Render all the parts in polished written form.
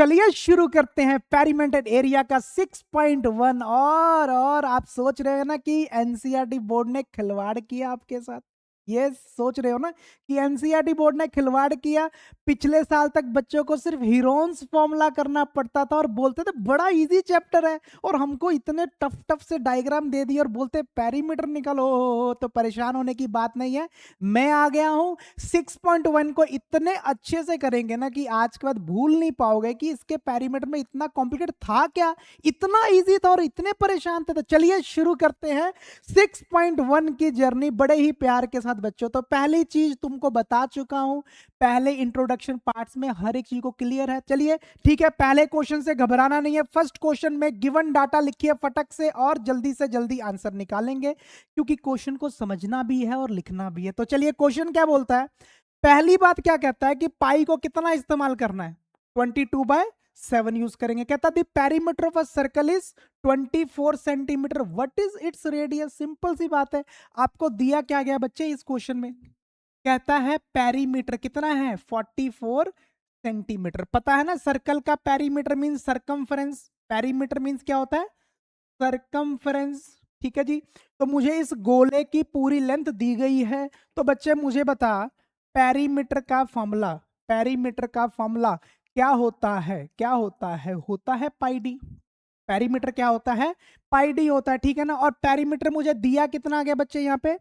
चलिए शुरू करते हैं पेरीमेंटेड एरिया का 6.1। और आप सोच रहे हैं ना कि एनसीईआरटी बोर्ड ने खिलवाड़ किया आपके साथ। ये सोच रहे हो ना कि एनसीईआरटी बोर्ड ने खिलवाड़ किया। पिछले साल तक बच्चों को सिर्फ हीरोन्स फॉर्मूला करना पड़ता था और बोलते थे बड़ा इजी चैप्टर है, और हमको इतने टफ टफ से डायग्राम दे दिए और बोलते पेरीमीटर निकालो। तो परेशान होने की बात नहीं है। मैं आ गया हूं। 6.1 को इतने अच्छे से करेंगे ना कि आज के बाद भूल नहीं पाओगे कि इसके पेरीमीटर में इतना कॉम्प्लिकेट था क्या, इतना इजी था और इतने परेशान थे। तो चलिए शुरू करते हैं 6.1 की जर्नी बड़े ही प्यार के साथ बच्चों। तो पहली चीज तुमको बता चुका हूं, पहले इंट्रोडक्शन पार्ट्स में हर एक चीज को क्लियर है। चलिए ठीक है, पहले क्वेश्चन से घबराना नहीं है। फर्स्ट क्वेश्चन में गिवन डाटा लिखिए फटक से और जल्दी से जल्दी आंसर निकालेंगे, क्योंकि क्वेश्चन को समझना भी है और लिखना भी है। तो चलिए क्वेश्चन क्या बोलता है। पहली बात क्या कहता है कि पाई को कितना इस्तेमाल करना है, 22/7 यूज करेंगे। कहता the perimeter of a circle is 24 centimetre, what is its radius. Simple सी बात है, आपको दिया क्या गया बच्चे इस क्वेश्चन में, कहता है पेरीमीटर कितना है 44 सेंटीमीटर। पता है ना सर्कल का perimeter means circumference, perimeter means क्या होता है, सरकमफ्रेंस। ठीक है जी। तो मुझे इस गोले की पूरी लेंथ दी गई है, तो बच्चे मुझे बता पेरीमीटर का फॉर्मूला, पेरीमीटर का फॉर्मूला क्या होता है, क्या होता है पाई डी। पेरीमीटर क्या होता है, पाई डी होता है। ठीक है ना। और पेरीमीटर मुझे दिया कितना आ गया बच्चे यहाँ पे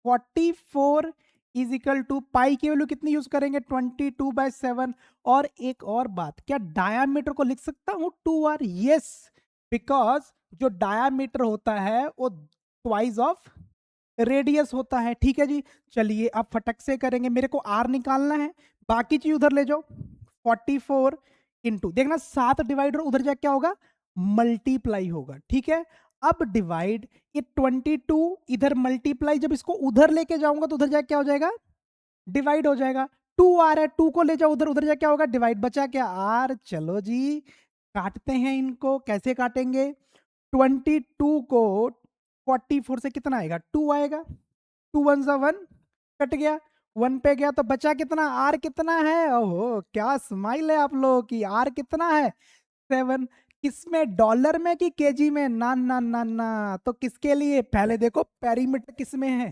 44 इज इक्वल टू पाई की वैल्यू कितनी यूज करेंगे 22/7। और एक और बात, क्या डायामीटर को लिख सकता हूं 2r? यस, बिकॉज जो डायामीटर होता है वो ट्वाइस ऑफ रेडियस होता है। ठीक है जी। चलिए अब फटक से करेंगे, मेरे को आर निकालना है, बाकी चीज उधर ले जाओ। 44 इंटू, देखना 7 डिवाइड और उधर जाके क्या होगा, मल्टीप्लाई होगा। ठीक है। अब डिवाइड, ये 22 इधर मल्टीप्लाई, जब इसको उधर लेके जाऊंगा तो उधर जाके क्या हो जाएगा, डिवाइड हो जाएगा। 2 आ रहा है, 2 को ले जाओ उधर, उधर जाके क्या होगा, डिवाइड। बचा क्या, आर। चलो जी काटते हैं इनको, कैसे काटेंगे। 22 को 44 से कितना आएगा, 2 आएगा। 2 1 सा 1, कट गया, 1 पे गया तो बचा कितना, आर कितना है। ओहो क्या स्माइल है आप लोगों की, आर कितना है 7। किसमें, डॉलर में कि केजी में, ना ना ना ना। तो किसके लिए, पहले देखो पेरीमीटर किस में है,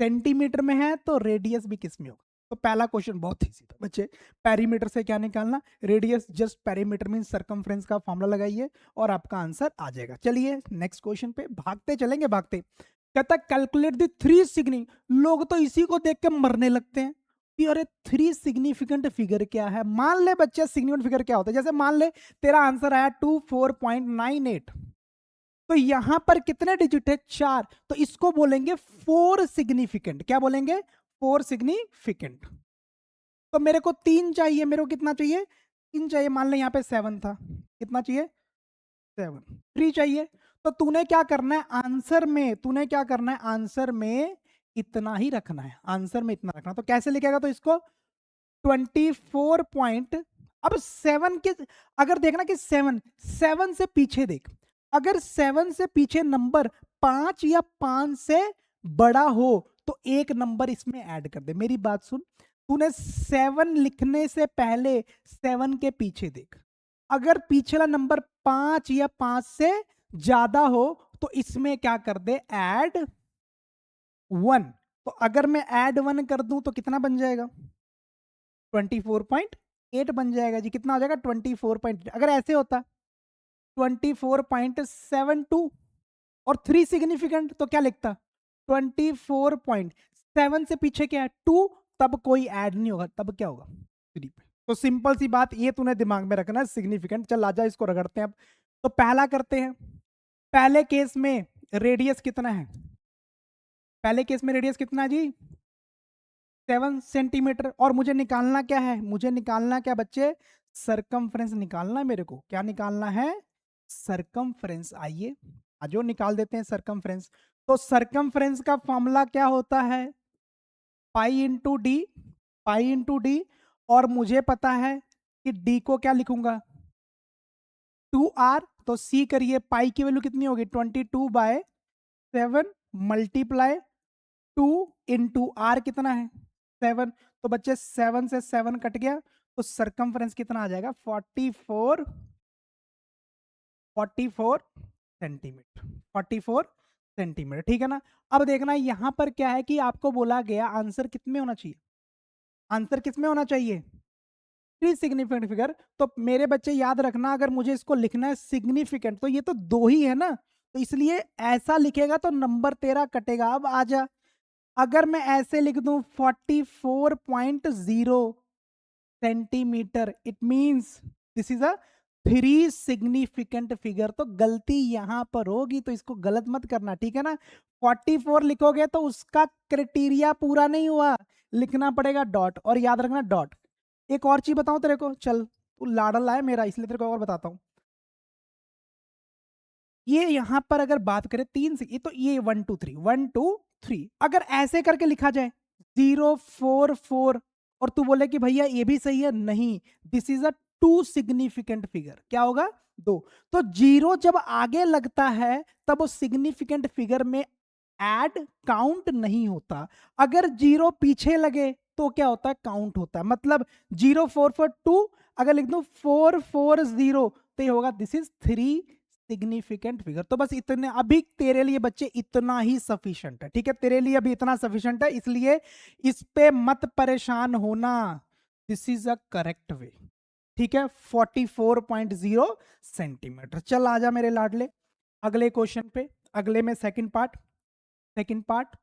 सेंटीमीटर में है, तो रेडियस भी किस में होगा। तो पहला क्वेश्चन बहुत इजी था बच्चे, पेरीमीटर से क्या निकालना, radius. Just perimeter mean circumference का फॉर्मूला लगाइए और आपका आंसर आ जाएगा। चलिए नेक्स्ट क्वेश्चन पे भागते चलेंगे, भागते। कहता कैलकुलेट द 3 सिग्नी। लोग तो इसी को देख के मरने लगते हैं कि अरे 3 सिग्निफिकेंट फिगर क्या है। मान ले बच्चे सिग्निफिकेंट फिगर क्या होता है, जैसे मान ले तेरा आंसर आया 24.98, तो यहां पर कितने डिजिट है, 4, तो इसको बोलेंगे 4 सिग्निफिकेंट। क्या बोलेंगे, 4 सिग्निफिकेंट। तो मेरे को 3 चाहिए, मेरे को कितना चाहिए, 3 चाहिए। मान ले यहाँ पे 7 था, कितना चाहिए 7, 3 चाहिए। तो तूने क्या करना है आंसर में, तूने क्या करना है आंसर में इतना ही रखना है, आंसर में इतना रखना। तो कैसे लिखेगा, तो इसको 24 पॉइंट, अब 7 के, अगर देखना कि 7 से पीछे देख, अगर 7 से पीछे नंबर 5 या 5 से बड़ा हो तो एक नंबर इसमें ऐड कर दे। मेरी बात सुन, तूने 7 लिखने से पहले 7 के पीछे देख, अगर पिछला नंबर 5 या 5 से ज्यादा हो तो इसमें क्या कर दे, ऐड 1। तो अगर मैं ऐड 1 कर दूं तो कितना बन जाएगा, 24.8 बन जाएगा जी। कितना हो जाएगा 24. अगर ऐसे होता 24.72 और 3 सिग्निफिकेंट तो क्या लिखता 24.7 से पीछे क्या है 2, तब कोई ऐड नहीं होगा, तब क्या होगा 3 पे। तो सिंपल सी बात ये तूने दिमाग में रखना है सिग्निफिकेंट। चल आजा इसको रगड़ते हैं अब। तो पहला करते हैं, पहले केस में रेडियस कितना है, पहले केस में रेडियस कितना है जी 7 सेंटीमीटर। और मुझे निकालना क्या है, मुझे निकालना क्या बच्चे, सरकमफ्रेंस निकालना है मेरे को। क्या निकालना है, सरकमफ्रेंस। आइए जो निकाल देते हैं सरकमफ्रेंस। तो सरकमफ्रेंस का फॉर्मूला क्या होता है, pi into D, pi into D. और मुझे पता है कि डी को क्या लिखूंगा 2r। तो सी करिए, पाई की वैल्यू कितनी होगी 22/7 मल्टीप्लाई 2 इंटू आर कितना है 7। तो बच्चे 7 से 7 कट गया, तो सरकमफ्रेंस कितना आ जाएगा 44 सेंटीमीटर, 44 सेंटीमीटर, ठीक है ना। अब देखना यहां पर क्या है कि आपको बोला गया आंसर कितने होना चाहिए, आंसर किसमें होना चाहिए, थ्री सिग्निफिकेंट फिगर। तो मेरे बच्चे याद रखना, अगर मुझे इसको लिखना है सिग्निफिकेंट तो ये तो दो ही है ना, तो इसलिए ऐसा लिखेगा तो नंबर तेरा कटेगा। अब आजा, अगर मैं ऐसे लिख दूं 44.0 centimetre, it means this is a three significant figure. तो गलती यहां पर होगी, तो इसको गलत मत करना, ठीक है ना। 44 लिखोगे तो उसका क्राइटेरिया पूरा नहीं हुआ, लिखना पड़ेगा डॉट, और याद रखना डॉट। एक और चीज बताऊं तेरे को, चल तू लाडला है मेरा इसलिए तेरे को और बताता हूं। ये यहां पर अगर बात करें तीन से, ये तो ये 1 2 3 1 2 3, अगर ऐसे करके लिखा जाए 0 4 4, और तू बोले कि भैया ये भी सही है, नहीं, this is a two significant figure, क्या होगा, दो। तो जीरो जब आगे लगता है तब वो सिग्निफिकेंट फिगर में ऐड काउंट नहीं होता, अगर जीरो पीछे लगे तो क्या होता है, काउंट होता है। मतलब 0 4 4 2, अगर लिख दूं 4 4 0, तो ये होगा this is three significant figure. तो बस इतने, अभी तेरे लिए बच्चे इतना ही सफिशिएंट है, ठीक है, तेरे लिए अभी इतना सफिशिएंट है, इसलिए इस पे मत परेशान होना, this is a correct way, ठीक है। 44.0 सेंटीमीटर। चल आजा मेरे लाडले अगले क्वेश्चन पे, अगले में second part, second part,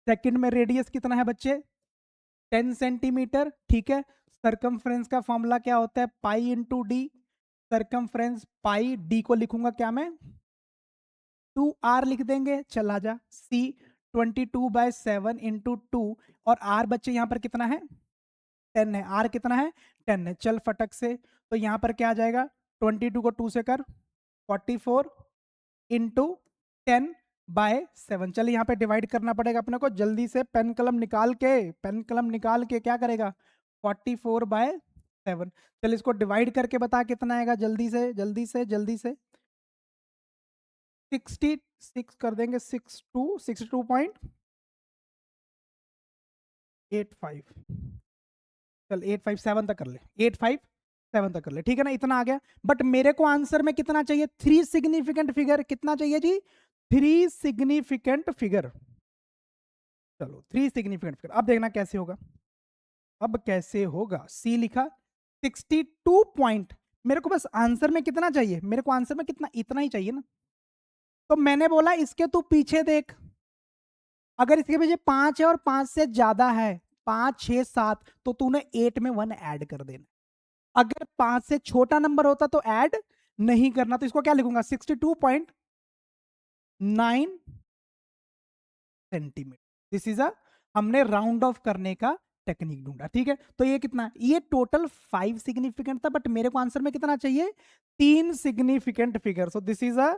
second में रेडियस कितना है बच्चे, 10 सेंटीमीटर, ठीक है। सरकमफ्रेंस का फॉर्मूला क्या होता है, पाई इंटू डी, सरकमफ्रेंस पाई, डी को लिखूंगा क्या मैं, 2r लिख देंगे, चला जा सी 22/7 इंटू 2, और आर बच्चे यहां पर कितना है, 10 है, आर कितना है, 10 है। चल फटक से, तो यहां पर क्या आ जाएगा, 22 को 2 से कर, 44 इंटू 10/7। चल यहाँ पे डिवाइड करना पड़ेगा अपने को, जल्दी से पेन कलम निकाल के, पेन कलम निकाल के क्या करेगा, 44/7। चल इसको डिवाइड करके बता कितना आएगा, जल्दी से जल्दी से जल्दी से, 66 कर देंगे, 62.85, चल 857 तक कर ले, 857 तक कर ले, ठीक है ना, इतना आ गया। बट मेरे को आंसर में कितना चाहिए, थ्री सिग्निफिकेंट फिगर, कितना चाहिए जी, थ्री सिग्निफिकेंट फिगर। चलो थ्री सिग्निफिकेंट फिगर, अब देखना कैसे होगा, अब कैसे होगा, सी लिखा 62 पॉइंट, मेरे को बस आंसर में कितना चाहिए, मेरे को आंसर में कितना, इतना ही चाहिए ना। तो मैंने बोला इसके तू पीछे देख, अगर इसके पीछे 5 है और 5 से ज्यादा है, 5 6 7, तो तूने 8 में 1 ऐड कर देना, अगर 5 से छोटा नंबर होता तो ऐड नहीं करना। तो इसको क्या लिखूंगा, 62.9 सेंटीमीटर, दिस इज अ, हमने राउंड ऑफ करने का टेक्निक ढूंढा, ठीक है। तो ये कितना, ये टोटल 5 सिग्निफिकेंट था, बट मेरे को आंसर में कितना चाहिए, 3 significant figure, so this is a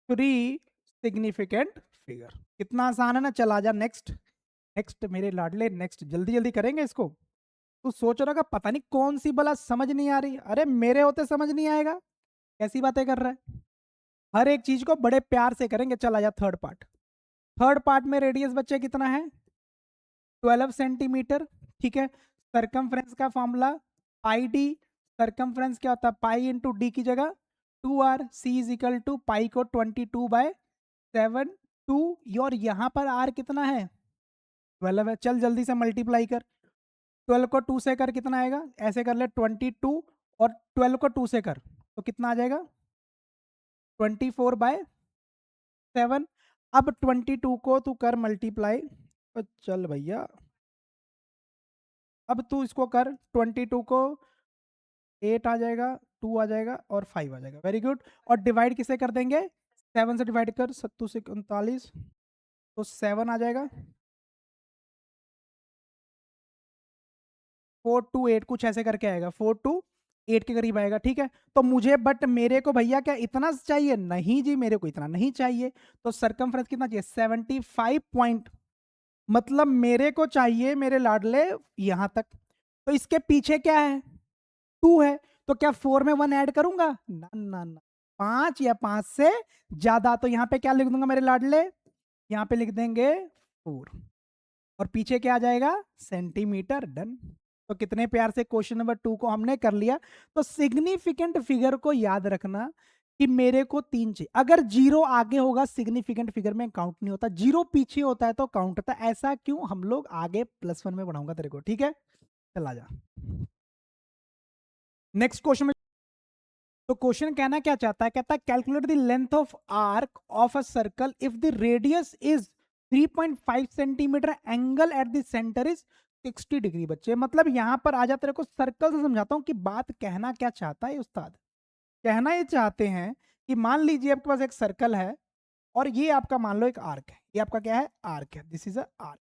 3 significant figure. कितना आसान है ना। चल आजा नेक्स्ट, नेक्स्ट मेरे लाडले, नेक्स्ट जल्दी जल्दी करेंगे इसको। तू सोच रहा का पता नहीं कौन सी बला समझ नहीं आ रही, अरे मेरे होते समझ नहीं आएगा, कैसी बातें कर रहा है। हर एक चीज को बड़े प्यार से करेंगे। चल आजा थर्ड पार्ट, थर्ड पार्ट में रेडियस बच्चे कितना है, 12 सेंटीमीटर, ठीक है। सरकमफ्रेंस का फॉर्मूला पाई डी, सरकमफ्रेंस क्या होता है, पाई इंटू डी की जगह 2r, C is equal to pi को 22/7 2, और यहाँ पर r कितना है, 12 है। चल जल्दी से मल्टीप्लाई कर, 12 को 2 से कर, कितना आएगा, ऐसे कर ले 22, और 12 को 2 से कर तो कितना आ जाएगा, 24/7। अब 22 को तू कर मल्टीप्लाई, तो चल भैया, अब तू इसको कर, 22 को 8 आ जाएगा, 2 आ जाएगा और 5 आ जाएगा, वेरी गुड। और डिवाइड किसे कर देंगे, 7 से डिवाइड कर, 7 से 39, तो 7 आ जाएगा, 4 to 8 कुछ ऐसे करके आएगा, 4 to 8 के करीब आएगा, ठीक है। तो मुझे, बट मेरे को भैया क्या इतना चाहिए, नहीं जी मेरे को इतना नहीं चाहिए। तो सरकमफ्रेंस कितना चाहिए, 75 पॉइंट, मतलब मेरे को चाहिए मेरे लाडले यहां तक। तो इसके पीछे क्या है, 2 है, तो क्या 4 में 1 ऐड करूंगा, ना ना ना, 5 या 5 से ज्यादा। तो यहाँ पे क्या लिख दूंगा मेरे लाडले, यहाँ पे लिख देंगे 4, और पीछे क्या आ जाएगा, सेंटीमीटर, डन। तो कितने प्यार से क्वेश्चन नंबर 2 को हमने कर लिया। तो सिग्निफिकेंट फिगर को याद रखना कि मेरे को 3 चाहिए। अगर 0 आगे होगा सिग्निफिकेंट फिगर में काउंट नहीं होता, 0 पीछे होता है तो काउंट होता है। ऐसा क्यों? हम लोग आगे +1 में बढ़ाऊंगा तेरे को, ठीक है? चला जा नेक्स्ट क्वेश्चन में। तो क्वेश्चन कहना क्या चाहता है? कहता है calculate the length of arc of a circle if the radius is 3.5 centimetre, angle at the centre is 60 degree. बच्चे मतलब यहां पर आ जाते को सर्कल से समझाता हूं कि बात कहना क्या चाहता है उस्ताद। कहना ये चाहते हैं कि मान लीजिए आपके पास एक सर्कल है और ये आपका मान लो एक आर्क है। ये आपका क्या है? आर्क है। This is a arc.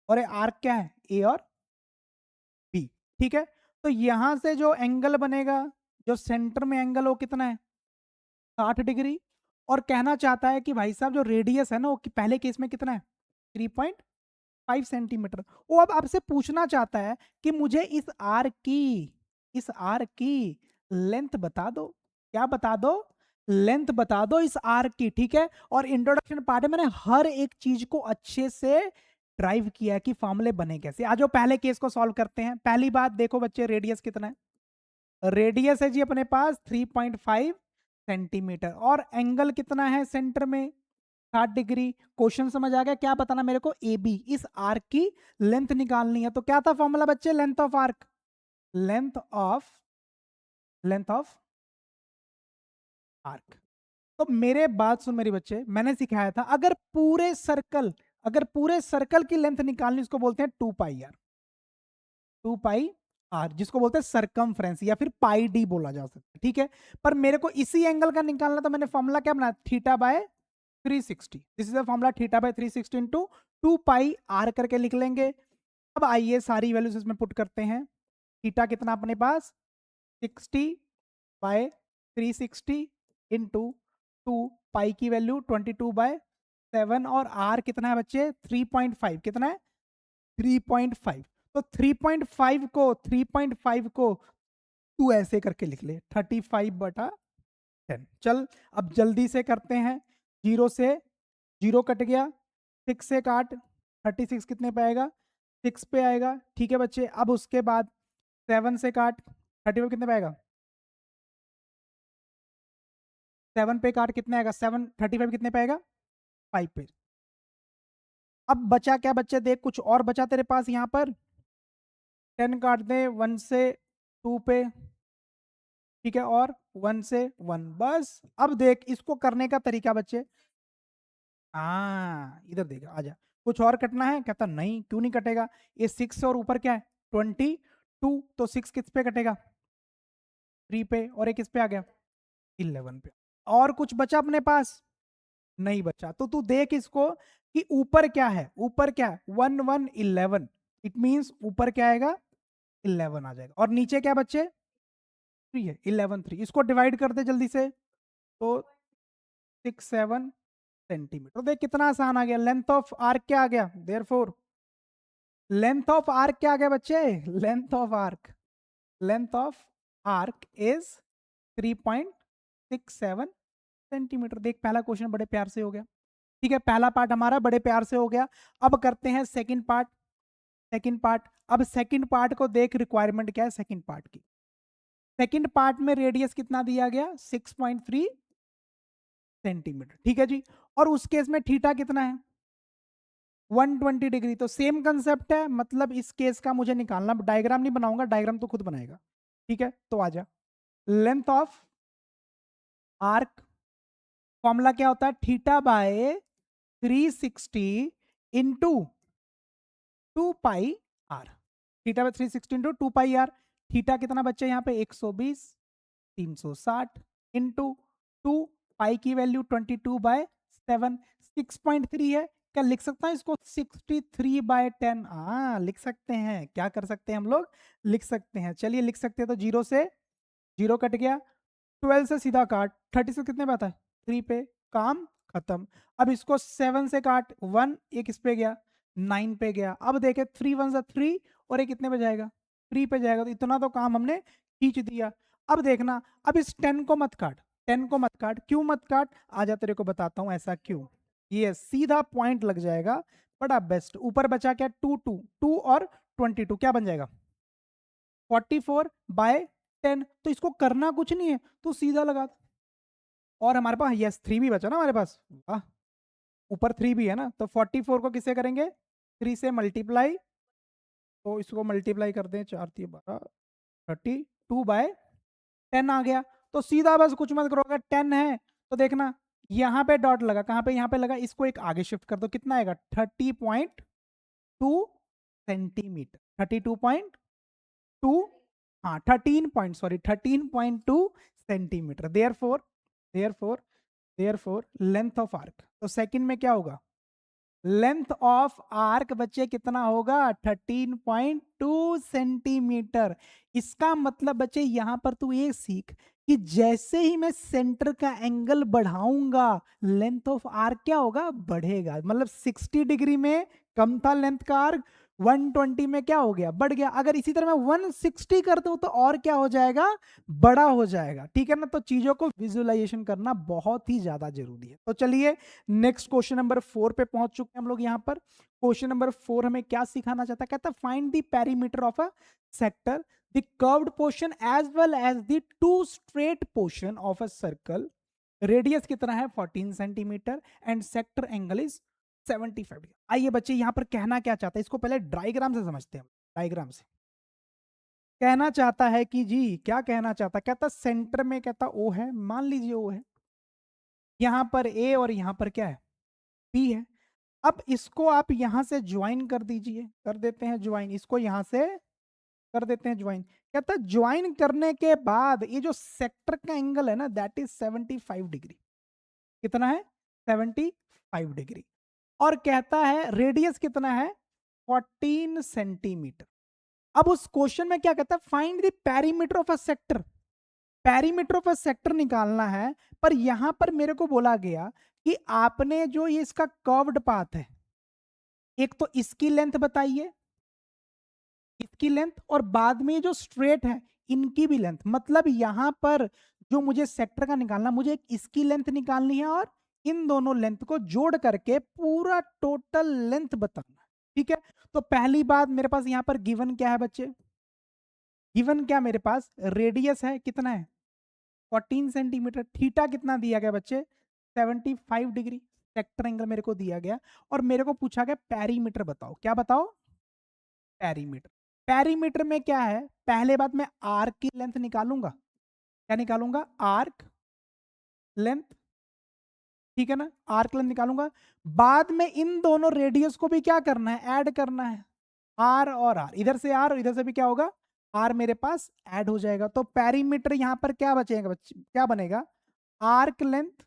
और ये आर्क क्या है? ए और बी। ठीक है, तो यहां से जो एंगल बनेगा, जो सेंटर में एंगल, वो कितना है? 60 डिग्री। और कहना चाहता है कि भाई साहब जो रेडियस है ना वो पहले केस में कितना है? 3.5 सेंटीमीटर। वो अब आपसे पूछना चाहता है कि मुझे इस आर्क की लेंथ बता दो। क्या बता दो? लेंथ बता दो इस आर्क की। ठीक है, और इंट्रोडक्शन पार्ट में मैंने हर एक चीज को अच्छे से ड्राइव किया कि फॉर्मूले बने कैसे। आज जो पहले केस को सॉल्व करते हैं। पहली बात देखो बच्चे, रेडियस कितना है? रेडियस है जी अपने पास 3.5 सेंटीमीटर, और एंगल कितना है सेंटर में? 60 डिग्री। क्वेश्चन समझ आ गया? क्या बताना मेरे को? ए बी, इस आर्क की लेंथ निकालनी है। तो क्या था फॉर्मूला बच्चे? Length of arc, length of arc. तो मेरे बात सुन मेरी बच्चे, मैंने सिखाया था अगर पूरे सर्कल की लेंथ निकालनी, उसको बोलते हैं 2 पाई आर। 2 पाई आर जिसको बोलते हैं सरकमफ्रेंस, या फिर पाई डी बोला जा सकता है। ठीक है, पर मेरे को इसी एंगल का निकालना, तो मैंने फॉर्मूला क्या बनाया? θ/360। This is the formula, θ/360 into 2 pi r करके लिख लेंगे। अब आइए सारी वैल्यूज इसमें पुट करते हैं। थीटा कितना अपने पास? 60/360 इंटू 2 पाई की वैल्यू 22/7, और आर कितना है बच्चे? 3.5। कितना है? 3.5। तो 3.5 को तू ऐसे करके लिख ले, 35/10। चल अब जल्दी से करते हैं। 0 से 0 कट गया, 6 से काट, 36 कितने पे आएगा? 6 पे आएगा। ठीक है बच्चे, अब उसके बाद 7 से काट, 35 कितने पे आएगा? 7 पे काट, कितने आएगा? 7, 35 कितने पे आएगा? 5 पे। अब बचा क्या बच्चे? देख, कुछ और बचा तेरे पास यहाँ पर। 10 काट दे 1 से 2 पे, ठीक है, और 1 से 1। बस अब देख इसको करने का तरीका बच्चे। इधर देख, आजा। कुछ और कटना है? कहता नहीं। क्यों नहीं कटेगा? ये 6 और ऊपर क्या है? 22। तो 6 किस पे कटेगा? 3 पे, और एक किस पे आ गया? 11 पे। और कुछ बचा अपने पास? नहीं बचा। तो तू देख इसको कि ऊपर क्या है? ऊपर क्या है? 1 1 11। इट मींस ऊपर क्या आएगा? 11 आ जाएगा। और नीचे क्या बच्चे? 3 है। 11 3। इसको डिवाइड कर दे जल्दी से। तो 6 7 सेंटीमीटर। देख कितना आसान आ गया। लेंथ ऑफ आर्क क्या आ गया? देयरफॉर लेंथ ऑफ आर्क क्या आ गया बच्चे? Length of arc is 3.67 centimetre. देख पहला क्वेश्चन बड़े प्यार से हो गया। ठीक है, पहला पार्ट हमारा बड़े प्यार से हो गया। अब करते हैं सेकंड पार्ट। अब सेकंड पार्ट को देख, रिक्वायरमेंट क्या है सेकंड पार्ट की। सेकंड पार्ट में रेडियस कितना दिया गया? 6.3 सेंटीमीटर। ठीक है जी, और उस केस में थीटा कितना है? 120 डिग्री। तो सेम कंसेप्ट है, मतलब इस केस का मुझे निकालना। डायग्राम नहीं बनाऊंगा, डायग्राम तो खुद बनाएगा। ठीक है, तो आजा। लेंथ ऑफ आर्क, फॉर्मूला क्या होता है? θ/360 into 2 pi r. θ/360 into 2 pi r. Theta कितना बच्चे यहाँ पे? 120, 360 इंटू 2 पाई की वैल्यू 22/7। 6.3 है। क्या लिख सकता है इसको? 63/10। लिख सकते हैं। क्या कर सकते हैं हम लोग? लिख सकते हैं। चलिए लिख सकते हैं। तो 0 से 0 कट गया, 12 से सीधा काट, 36 कितने पे आता है? 3 पे। काम खत्म। अब इसको 7 से काट, 1, ये किस पे गया? 9 पे गया। अब देखे 3 1 से 3, और ये कितने पे जाएगा? 3 पे जाएगा। तो इतना तो काम हमने खींच दिया। अब देखना, अब इस 10 को मत काट, 10 को मत काट। क्यों मत काट? आजा तेरे को बताता हूं ऐसा क्यों। ये सीधा पॉइंट लग जाएगा, बड़ा बेस्ट। ऊपर बचा क्या? 2 2 2 और 22, क्या बन जाएगा? 44/10, तो इसको करना कुछ नहीं है, तो सीधा लगा दो। और हमारे पास यस 3 भी बचा ना हमारे पास, वाह, ऊपर 3 भी है ना, तो 44 को किससे करेंगे, 3 से मल्टीप्लाई, तो इसको मल्टीप्लाई कर दें, 4 3 12, 32/10 आ गया। तो सीधा बस कुछ मत करो, अगर 10 है तो देखना यहाँ पे डॉट लगा, कहाँ पे, यहाँ पे लगा, इसको एक आगे शिफ्ट कर दो, कितना आएगा 30.2 सेंटीमीटर, 32.2, हाँ 13.2 centimetre. Therefore length of arc, तो सेकंड में क्या होगा, लेंथ ऑफ आर्क बच्चे कितना होगा 13.2 सेंटीमीटर। इसका मतलब बच्चे यहां पर तू ये सीख कि जैसे ही मैं सेंटर का एंगल बढ़ाऊंगा लेंथ ऑफ आर्क क्या होगा, बढ़ेगा। मतलब 60 डिग्री में कम था लेंथ का आर्क, 120 में क्या हो गया, बढ़ गया। अगर इसी तरह मैं 160 कर दूं तो और क्या हो जाएगा, बड़ा हो जाएगा। ठीक है ना, तो चीजों को विजुअलाइजेशन करना बहुत ही ज्यादा जरूरी है। तो चलिए नेक्स्ट क्वेश्चन नंबर 4 पे पहुंच चुके हैं हम लोग। यहाँ पर क्वेश्चन नंबर 4 हमें क्या सिखाना चाहता है, कहता है find the perimeter of a sector, the curved portion as well as the two straight portion of a circle, radius कितना है 14 centimetre and sector angle is 75 degree. आइए बच्चे यहाँ पर कहना क्या चाहता है, इसको पहले डायग्राम से समझते हैं। डायग्राम से कहना चाहता है कि जी क्या कहना चाहता है, कहता सेंटर में कहता ओ है, मान लीजिए ओ है, यहां पर ए और यहां पर क्या है बी है। अब इसको आप यहां से ज्वाइन कर दीजिए, कर देते हैं ज्वाइन, इसको यहां से कर देते हैं ज्वाइन। कहता है ज्वाइन करने के बाद ये जो सेक्टर का एंगल है ना दैट इज 75 डिग्री, कितना है 75 डिग्री। और कहता है रेडियस कितना है 14 सेंटीमीटर। अब उस क्वेश्चन में क्या कहता है, find the perimeter of a sector, perimeter of a sector निकालना है। पर यहां पर मेरे को बोला गया कि आपने जो ये इसका कर्व्ड पाथ है, एक तो इसकी लेंथ बताइए, इसकी लेंथ, और बाद में जो स्ट्रेट है इनकी भी लेंथ। मतलब यहां पर जो मुझे सेक्टर का निकालना, मुझे एक इसकी लेंथ निकालनी है और इन दोनों लेंथ को जोड़ करके पूरा टोटल लेंथ बताना। ठीक है, तो पहली बात मेरे पास यहां पर गिवन क्या है बच्चे, गिवन क्या मेरे पास रेडियस है, कितना है 14 सेंटीमीटर, थीटा कितना दिया गया बच्चे 75 डिग्री, सेक्टर एंगल मेरे को दिया गया, और मेरे को पूछा गया पेरीमीटर बताओ, क्या बताओ पेरीमीटर। पेरीमीटर में क्या है, पहले बात मैं आर्क की लेंथ निकालूंगा, क्या निकालूंगा आर्क लेंथ, ठीक है ना, आर्क लेंथ निकालूंगा। बाद में इन दोनों रेडियस को भी क्या करना है, ऐड करना है, आर और आर, इधर से आर और इधर से भी क्या होगा आर मेरे पास ऐड हो जाएगा। तो पेरीमीटर यहां पर क्या बचेगा बच्चे, क्या बनेगा आर्क लेंथ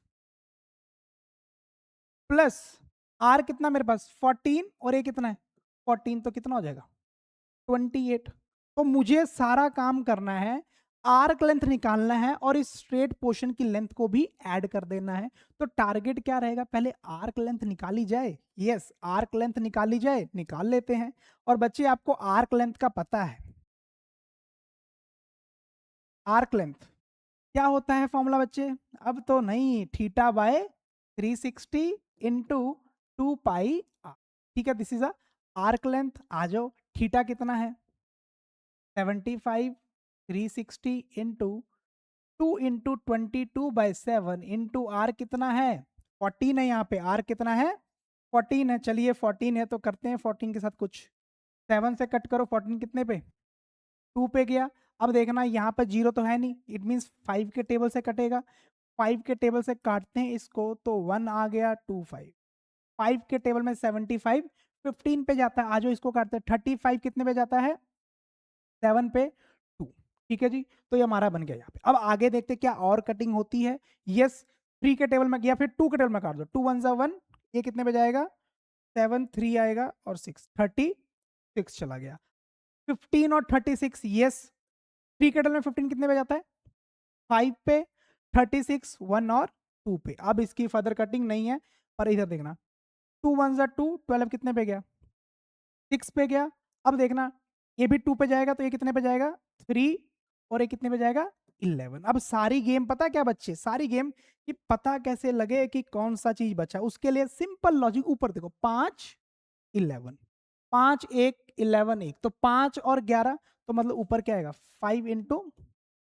प्लस आर कितना मेरे पास 14 और ये कितना है 14, तो कितना हो जाएगा 28। तो मुझे सारा काम करना है, आर्क लेंथ निकालना है और इस स्ट्रेट पोर्शन की लेंथ को भी ऐड कर देना है। तो टारगेट क्या रहेगा, पहले आर्क लेंथ निकाली जाए, यस आर्क लेंथ निकाली जाए, निकाल लेते हैं। और बच्चे आपको आर्क लेंथ का पता है, आर्क लेंथ क्या होता है फॉर्मूला बच्चे, अब तो नहीं, θ/360 इंटू 2πr। ठीक है, this is a arc length. आ जाओ, थीटा कितना है 75, 360 इंटू 2 इंटू 22/7 इंटू आर कितना है 14 है, यहाँ पे आर कितना है 14 है। चलिए 14 है तो करते हैं 14 के साथ कुछ, 7 से कट करो 14 कितने पे 2 पे गया। अब देखना यहाँ पर जीरो तो है नहीं, इट मीन्स 5 के टेबल से कटेगा, 5 के टेबल से काटते हैं इसको तो 1 आ गया 2 5, 5 के टेबल में 75 15 पे जाता है, आज इसको काटते हैं 35 कितने पे जाता है 7 पे 2। ठीक है जी, तो ये हमारा बन गया यहाँ पे। अब आगे देखते क्या और कटिंग होती है। यस 3 के टेबल में गया, फिर 2 के टेबल में काट दो, 2 1 1, ये कितने पे जाएगा 7 3 आएगा और 6 36 चला गया, 15 और 36, यस 3 के टेबल में 15 कितने पे जाता है 5 पे, 36 1 और 2 पे। अब इसकी फर्दर कटिंग नहीं है, पर इधर देखना 2 1 2, 12 कितने पे गया 6 पे गया। अब देखना ये भी 2 पे जाएगा तो ये कितने पे जाएगा 3, और ये कितने पे जाएगा 11। अब सारी गेम पता क्या बच्चे, सारी गेम कि पता कैसे लगे कि कौन सा चीज बचा, उसके लिए सिंपल लॉजिक, ऊपर देखो 5 11, 5 1 11 1, तो 5 और 11, तो मतलब ऊपर क्या आएगा 5 इंटू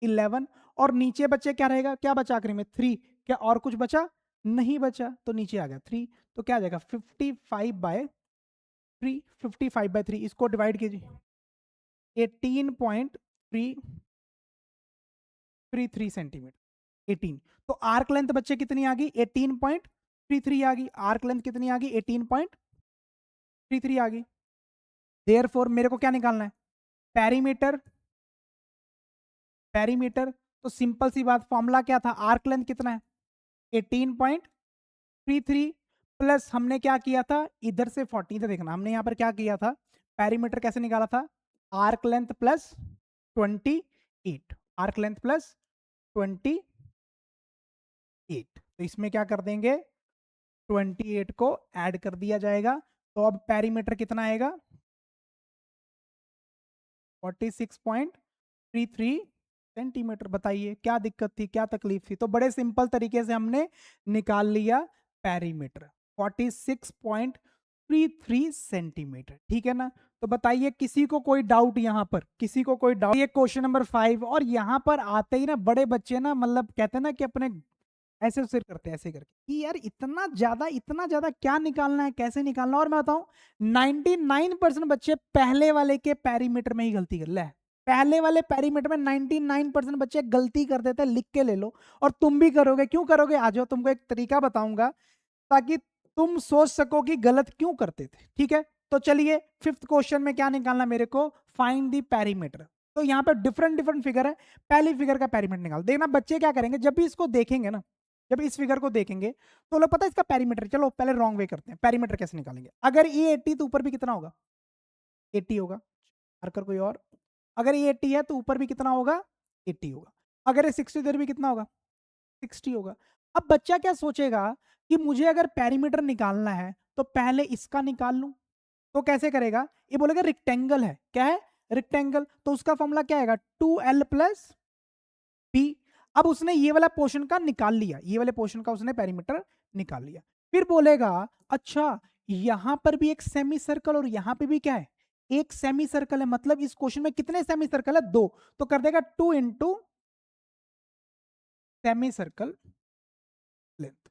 11 और नीचे बच्चे क्या रहेगा, क्या बचा आखिरी में 3, क्या और कुछ बचा, नहीं बचा, तो नीचे आ गया 3, तो क्या आ जाएगा 55/3, 55/3 इसको डिवाइड कीजिए 18.333 सेंटीमीटर 18। तो आर्क लेंथ बच्चे कितनी आ गई 18.33 आ गई, आर्क लेंथ कितनी आ गई 18.33 आ गई। देयरफॉर मेरे को क्या निकालना है पेरीमीटर, पेरीमीटर तो सिंपल सी बात फॉर्मूला क्या था, आर्क लेंथ कितना है 18.33 प्लस हमने क्या किया था इधर से 14 था, देखना हमने यहां पर क्या किया था, पेरीमीटर कैसे निकाला था, arc length plus 28, arc length plus 28, तो इसमें क्या कर देंगे 28 को ऐड कर दिया जाएगा, तो अब पेरीमीटर कितना आएगा 46.33 सेंटीमीटर। बताइए क्या दिक्कत थी, क्या तकलीफ थी, तो बड़े सिंपल तरीके से हमने निकाल लिया पेरीमीटर 46.33 सेंटीमीटर, ठीक है ना। तो बताइए किसी को कोई डाउट यहां पर, किसी को कोई डाउट, ये क्वेश्चन नंबर 5 और यहां पर आते ही ना बड़े बच्चे ना मतलब कहते हैं ना कि अपने ऐसे सिर करते हैं ऐसे करके कि यार इतना ज्यादा क्या निकालना है, कैसे निकालना है। और मैं बताऊं 99% बच्चे पहले वाले के पेरीमीटर में ही गलती कर ले, पहले वाले पेरीमीटर में 99% बच्चे गलती कर देते हैं, लिख के ले लो और तुम भी करोगे, क्यों करोगे, आ जाओ तुमको एक तरीका बताऊंगा ताकि तुम सोच सको कि गलत क्यों करते थे, ठीक है। तो चलिए 5th क्वेश्चन में क्या निकालना मेरे को, फाइंड द पेरीमीटर। तो यहाँ पे डिफरेंट डिफरेंट फिगर है, पहली फिगर का पेरीमीटर निकाल देखना। बच्चे क्या करेंगे जब भी इसको देखेंगे ना, जब इस फिगर को देखेंगे तो लोग पता है इसका पेरीमीटर, चलो पहले रॉन्ग वे करते हैं, पेरीमीटर कैसे निकालेंगे, अगर ये 80 तो ऊपर भी कितना होगा 80 होगा, मार्कर कोई और, अगर ये 80 है तो ऊपर भी कितना होगा 80 होगा, अगर ये 60 इधर भी कितना होगा 60 होगा। अब बच्चा क्या सोचेगा कि मुझे अगर पेरीमीटर निकालना है तो पहले इसका निकाल लूं, तो कैसे करेगा, ये बोलेगा रेक्टेंगल है, क्या है रेक्टेंगल, तो उसका फॉर्मूला क्या आएगा 2l प्लस बी। अब उसने ये वाला पोर्शन का निकाल लिया, ये वाले पोर्शन का उसने पेरीमीटर निकाल लिया, फिर बोलेगा अच्छा यहां पर भी एक सेमी सर्कल और यहां पे भी क्या है एक सेमी सर्कल है, मतलब इस क्वेश्चन में कितने सेमी सर्कल है 2, तो कर देगा 2 इंटू सेमी सर्कल लेंथ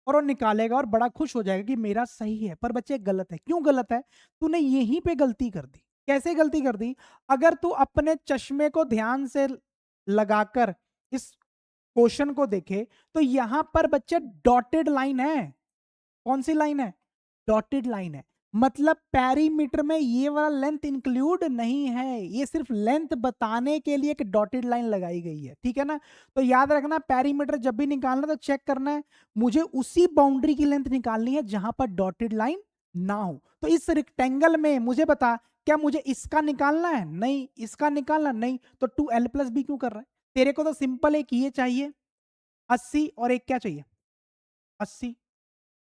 और वो निकालेगा और बड़ा खुश हो जाएगा कि मेरा सही है। पर बच्चे गलत है, क्यों गलत है, तूने यहीं पे गलती कर दी। कैसे गलती कर दी, अगर तू अपने चश्मे को ध्यान से लगाकर इस क्वेश्चन को देखे तो यहां पर बच्चे डॉटेड लाइन है, कौन सी लाइन है डॉटेड लाइन है, मतलब पेरीमीटर में ये वाला लेंथ इंक्लूड नहीं है, ये सिर्फ लेंथ बताने के लिए एक डॉटेड लाइन लगाई गई है, ठीक है ना। तो याद रखना पेरीमीटर जब भी निकालना तो चेक करना है मुझे उसी बाउंड्री की लेंथ निकालनी है जहां पर डॉटेड लाइन ना हो। तो इस रेक्टेंगल में मुझे बता क्या मुझे इसका निकालना है, नहीं इसका निकालना नहीं, तो 2l प्लस बी क्यों कर रहा है, तेरे को तो सिंपल एक ये चाहिए 80 और एक क्या चाहिए 80,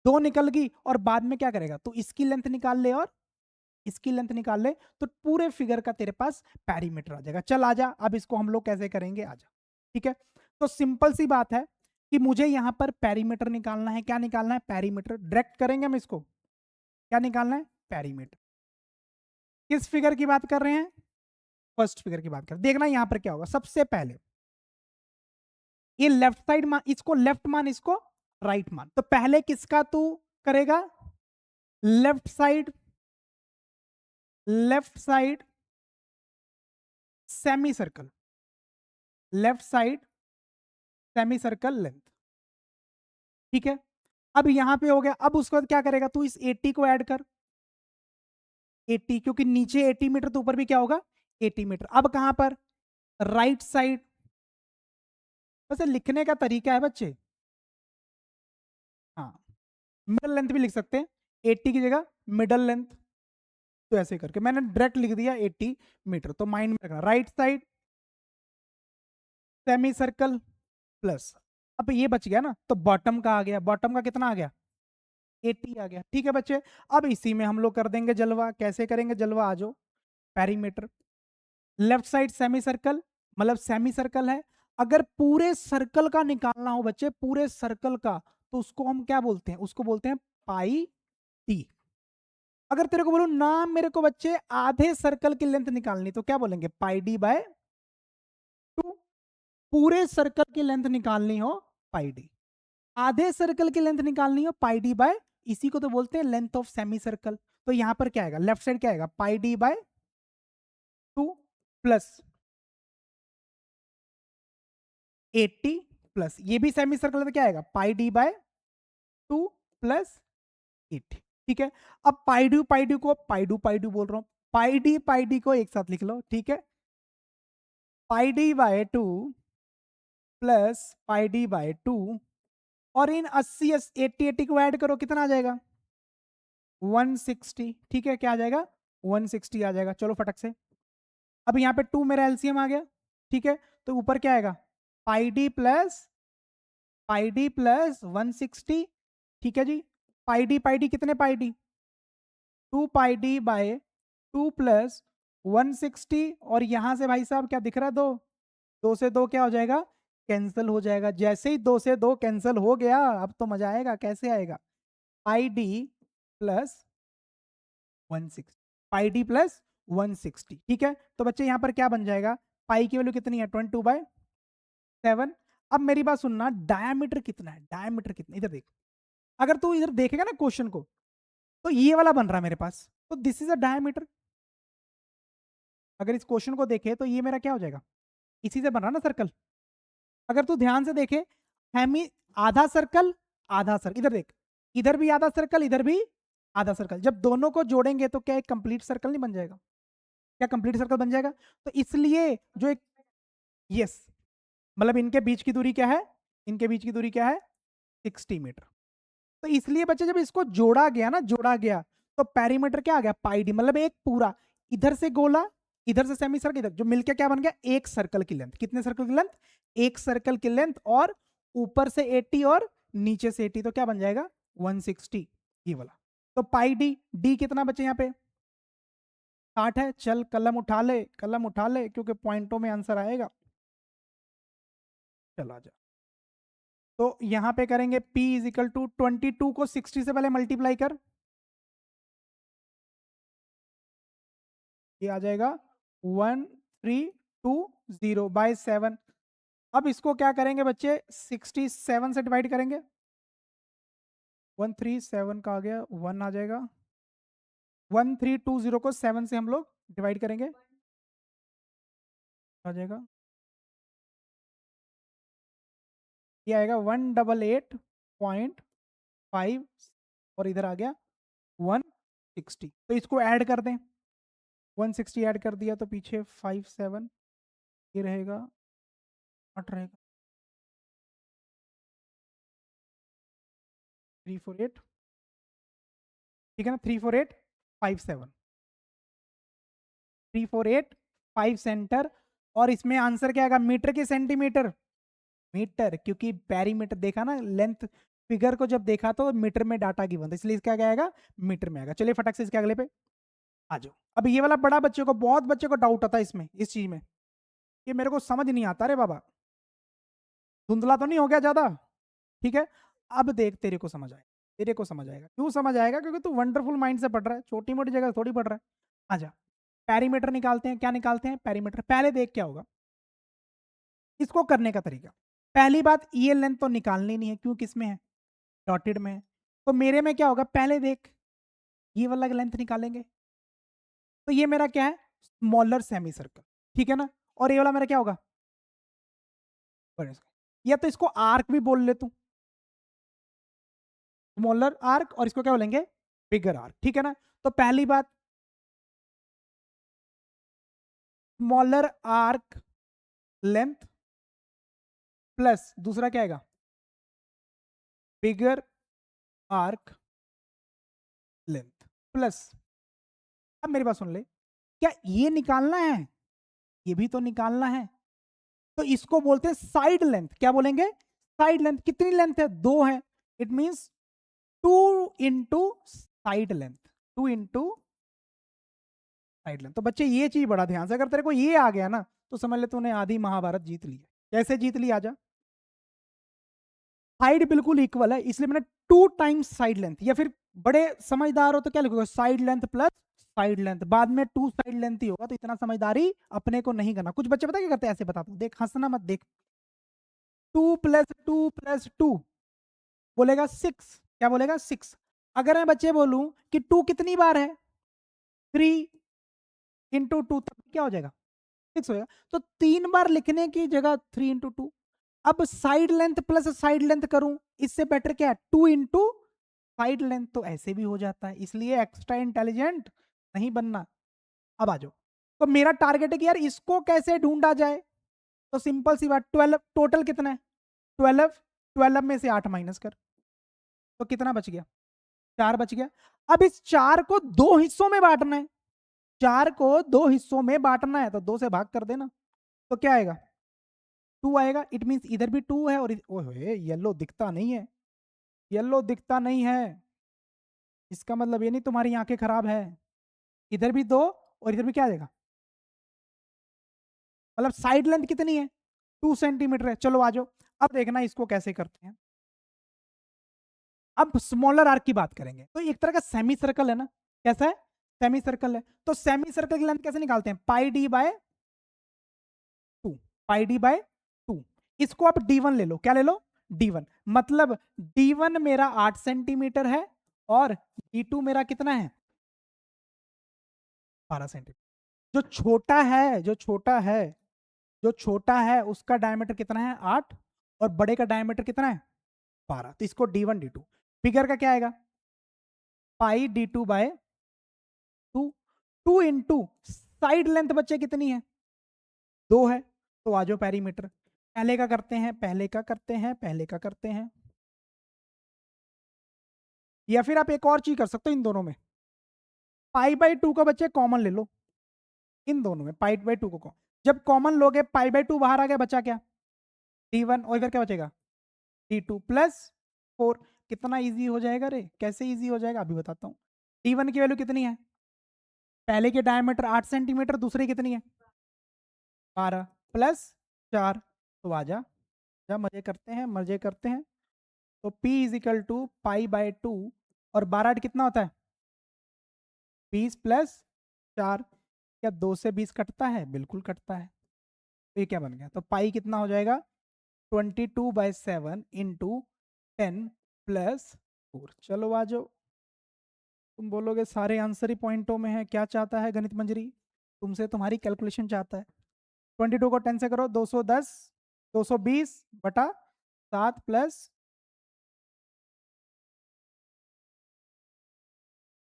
दो निकल गई और बाद में क्या करेगा तो इसकी लेंथ निकाल ले और इसकी लेंथ निकाल ले, तो पूरे फिगर का तेरे पास पेरीमीटर आ जाएगा। चल आजा, अब इसको हम लोग कैसे करेंगे आजा, ठीक है। तो सिंपल सी बात है कि मुझे यहां पर पेरीमीटर निकालना है, क्या निकालना है पेरीमीटर, डायरेक्ट करेंगे हम इसको, क्या निकालना है पेरीमीटर। किस फिगर की बात कर रहे हैं, फर्स्ट फिगर की बात कर, देखना यहां पर क्या होगा, सबसे पहले ये लेफ्ट साइड मान, इसको लेफ्ट मान, इसको राइट मान, तो पहले किसका तू करेगा left side, left side semi circle, left side semi circle length, ठीक है। अब यहां पे हो गया, अब उसके बाद क्या करेगा तू इस 80 को ऐड कर 80, क्योंकि नीचे 80 मीटर तो ऊपर भी क्या होगा 80 मीटर। अब कहां पर राइट साइड, वैसे लिखने का तरीका है बच्चे, हाँ मिडल लेंथ भी लिख सकते हैं 80 की जगह मिडल लेंथ, तो ऐसे करके मैंने डायरेक्ट लिख दिया 80 मीटर, तो माइंड में रखना right side semi circle plus, अब ये बच गया ना, तो बॉटम का आ गया, बॉटम का कितना आ गया 80 आ गया, ठीक है बच्चे। अब इसी में हम लोग कर देंगे जलवा, कैसे करेंगे जलवा, आ जाओ perimeter, left side semi circle, मतलब सेमी सर्कल है, अगर पूरे सर्कल का निकालना हो बच्चे, पूरे सर्कल का, तो उसको हम क्या बोलते हैं, उसको बोलते हैं पाई टी, अगर तेरे को बोलूं ना मेरे को बच्चे आधे सर्कल की लेंथ निकालनी, तो क्या बोलेंगे, पाई डी बाय 2। पूरे सर्कल की लेंथ निकालनी हो पाई डी, आधे सर्कल की लेंथ निकालनी हो पाई डी बाय, इसी को तो बोलते हैं लेंथ ऑफ सेमी सर्कल। तो यहां पर क्या आएगा, लेफ्ट साइड क्या आएगा, पाई डी बाय 2 प्लस 80 प्लस, ये भी सेमी सर्कल है तो क्या आएगा, पाई डी बाय 2 प्लस 80। ठीक है, अब पाई डू बोल रहा हूं, पाई डी को एक साथ लिख लो, ठीक है, pi D by 2 plus pi D by 2, और इन 80 को ऐड करो, कितना आ जाएगा, 160। ठीक है, क्या आ जाएगा, 160 आ जाएगा। चलो फटक से, अब यहाँ पे 2 मेरा एलसीएम आ गया। ठीक है, तो ऊपर क्या आएगा, पाई डी प्लस 160। ठीक है जी, पाई डी कितने पाई D, 2 pi D by 2 plus 160, और यहां से भाई साहब क्या दिख रहा है, दो, दो से दो क्या हो जाएगा, कैंसिल हो जाएगा। जैसे ही दो से दो कैंसिल हो गया, अब तो मजा आएगा, कैसे आएगा, पाई डी प्लस 160, पाई डी प्लस 160। ठीक है, तो बच्चे यहां पर क्या बन जाएगा, पाई की वैल्यू कितनी है, 22/7। अब मेरी बात सुनना, डायमीटर कितना है, डायमीटर कितना, इधर देख, अगर तू इधर देखेगा ना क्वेश्चन को, तो ये वाला बन रहा है मेरे पास, तो दिस इज अ डायमीटर। अगर इस क्वेश्चन को देखे तो ये मेरा क्या हो जाएगा, इसी से बन रहा ना सर्कल। अगर तू ध्यान से देखे, हेमी, आधा सर्कल, आधा सर्कल, इधर देख, इधर भी आधा सर्कल, इधर भी आधा सर्कल, जब दोनों को जोड़ेंगे तो क्या एक कंप्लीट सर्कल नहीं बन जाएगा, क्या कंप्लीट सर्कल बन जाएगा। तो इसलिए जो एक, यस, मतलब इनके बीच की दूरी क्या है, इनके बीच की दूरी क्या है, 60 मीटर। तो इसलिए बच्चे जब इसको जोड़ा गया ना, जोड़ा गया, तो पेरीमीटर क्या आ गया, पाई डी, मतलब एक पूरा, इधर से गोला, इधर से सेमी सर्कल, इधर जो मिलके क्या बन गया, एक सर्कल की लेंथ। कितने सर्कल की लेंथ, एक सर्कल की लेंथ, और ऊपर से 80 और नीचे से 80, तो क्या बन जाएगा, 160, ये वाला। तो पाई डी, डी कितना बचे यहाँ पे, 60 है। चल कलम उठा ले, कलम उठा ले, क्योंकि पॉइंटों में आंसर आएगा। चला जा, तो यहां पे करेंगे P इज इक्वल टू 22 को 60 से पहले मल्टीप्लाई कर, ये आ जाएगा 1320/7। अब इसको क्या करेंगे बच्चे, 67 से डिवाइड करेंगे, 137 का आ गया, 1 आ जाएगा, 1320 को 7 से हम लोग डिवाइड करेंगे, आ जाएगा, ये आएगा 188.5, और इधर आ गया 160। तो इसको ऐड कर दें, 160 ऐड कर दिया तो पीछे 57, ये रहेगा 8 रहेगा, 348, ठीक है ना, 34857, 348 सेंटर। और इसमें आंसर क्या आएगा, मीटर के सेंटीमीटर, मीटर, क्योंकि पेरीमीटर देखा ना, लेंथ फिगर को जब देखा तो मीटर में डाटा गिवन था, इसलिए इसका क्या आएगा, मीटर में आएगा। चलिए फटाक से इसके अगले पे आ जाओ। अब ये वाला बड़ा बच्चे को, बहुत बच्चे को डाउट आता है इसमें, इस चीज में, ये मेरे को समझ नहीं आता रे बाबा, धुंधला तो नहीं हो गया ज्यादा, ठीक है। अब देख, तेरे को समझ आएगा, तेरे को समझ आएगा, क्यों समझ आएगा, क्योंकि तू वंडरफुल माइंड से पढ़ रहा है, छोटी मोटी जगह थोड़ी पढ़ रहा है। आजा, पेरीमीटर निकालते हैं, क्या निकालते हैं, पेरीमीटर। पहले देख क्या होगा इसको करने का तरीका। पहली बात, ये लेंथ तो निकालनी नहीं है, क्यों, किसमें है, डॉटेड में है। तो मेरे में क्या होगा, पहले देख, ये वाला लेंथ निकालेंगे, तो ये मेरा क्या है, स्मॉलर सेमी सर्कल, ठीक है ना, और ये वाला मेरा क्या होगा, या तो इसको आर्क भी बोल ले तू, स्मॉलर आर्क, और इसको क्या बोलेंगे, बिगर आर्क, ठीक है ना। तो पहली बात, स्मॉलर आर्क लेंथ प्लस दूसरा क्या आएगा, बिगर आर्क लेंथ प्लस, अब मेरी बात सुन ले, क्या ये निकालना है, ये भी तो निकालना है, तो इसको बोलते हैं साइड लेंथ। क्या बोलेंगे, साइड लेंथ। कितनी लेंथ है, 2 है, it means 2 into side length, 2 into side length. तो बच्चे ये चीज बड़ा ध्यान से, अगर तेरे को ये आ गया ना, तो समझ ले तूने आधी महाभारत जीत ली है। कैसे जीत ली, आजा, साइड बिल्कुल इक्वल है, इसलिए मैंने 2 टाइम्स साइड लेंथ, या फिर बड़े समझदार हो तो क्या लिखोगे, side length plus side length, बाद में टू साइड लेंथ ही होगा, तो इतना समझदारी अपने को नहीं करना। कुछ बच्चे पता क्या करते हैं, ऐसे बताता हूँ, देख हंसना मत, देख 2 + 2 + 2 बोलेगा 6, क्या बोलेगा 6। अगर मैं बच्चे बोलूं कि 2 कितनी बार है, 3 × 2, तब क्या हो जाएगा, 6 हो जाएगा। तो 3 बार लिखने की जगह 3 × 2। अब side length plus side length करूं, इससे बेटर क्या है, 2 × साइड लेंथ, तो ऐसे भी हो जाता है, इसलिए एक्स्ट्रा इंटेलिजेंट नहीं बनना। अब आ जाओ, तो मेरा टारगेट है कि यार इसको कैसे ढूंढा जाए, तो सिंपल सी बात, 12 टोटल कितना है, 12, 12 में से 8 माइनस कर, तो कितना बच गया, 4 बच गया। अब इस 4 को 2 हिस्सों में बांटना है, 4 को 2 हिस्सों में बांटना है, तो 2 से भाग कर देना, तो क्या आएगा, 2 आएगा। इट मीन इधर भी 2 है, और ओए येलो दिखता नहीं है, येलो दिखता नहीं है, इसका मतलब ये नहीं तुम्हारी आंखें खराब है, इधर भी 2 और इधर भी क्या आ जाएगा, मतलब साइड लेंथ कितनी है, 2 सेंटीमीटर है। चलो आ जाओ, अब देखना इसको कैसे करते हैं। अब स्मॉलर आर्क की बात करेंगे, तो एक तरह का सेमी सर्कल है ना, कैसा है, सेमी सर्कल है, तो सेमी सर्कल की लेंथ कैसे निकालते हैं, πd/2, πd/2। इसको आप d1 ले लो, क्या ले लो, d1, मतलब d1 मेरा 8 सेंटीमीटर है, और d2 मेरा कितना है, 12 सेंटीमीटर। जो छोटा है, जो छोटा है उसका डायमीटर कितना है, 8, और बड़े का डायमीटर कितना है, 12, तो इसको d1 d2, फिगर का क्या आएगा, πd2/2, 2 × साइड लेंथ बच्चे कितनी है, 2 है, तो आ जाओ पेरीमीटर, पहले का करते हैं, पहले का करते हैं, पहले का करते हैं, या फिर आप एक और चीज कर सकते हो इन दोनों में, π/2 का बच्चे कॉमन ले लो, इन दोनों में π/2 को जब कॉमन लोगे, π/2 बाहर आ गया, बचा क्या, d1, और इधर क्या बचेगा, d2 + 4। कितना इजी हो जाएगा रे, कैसे इजी हो जाएगा अभी बताता हूँ। d1 की वैल्यू कितनी है, पहले के डायमीटर 8 सेंटीमीटर, दूसरे कितनी है, 12 + 4, तो आ जा, मजे करते हैं, मजे करते हैं। तो P = π/2, और 12 कितना होता है, 20 + 4, क्या 2 से 20 कटता है, बिल्कुल कटता है, तो ये क्या बन गया, तो पाई कितना हो जाएगा, 22/7 × 10 + 4। चलो आ जाओ, तुम बोलोगे सारे आंसर ही पॉइंटों में है, क्या चाहता है गणित मंजरी, तुमसे तुम्हारी कैलकुलेशन चाहता है। 22 को 10 से करो, 210, 220/7 +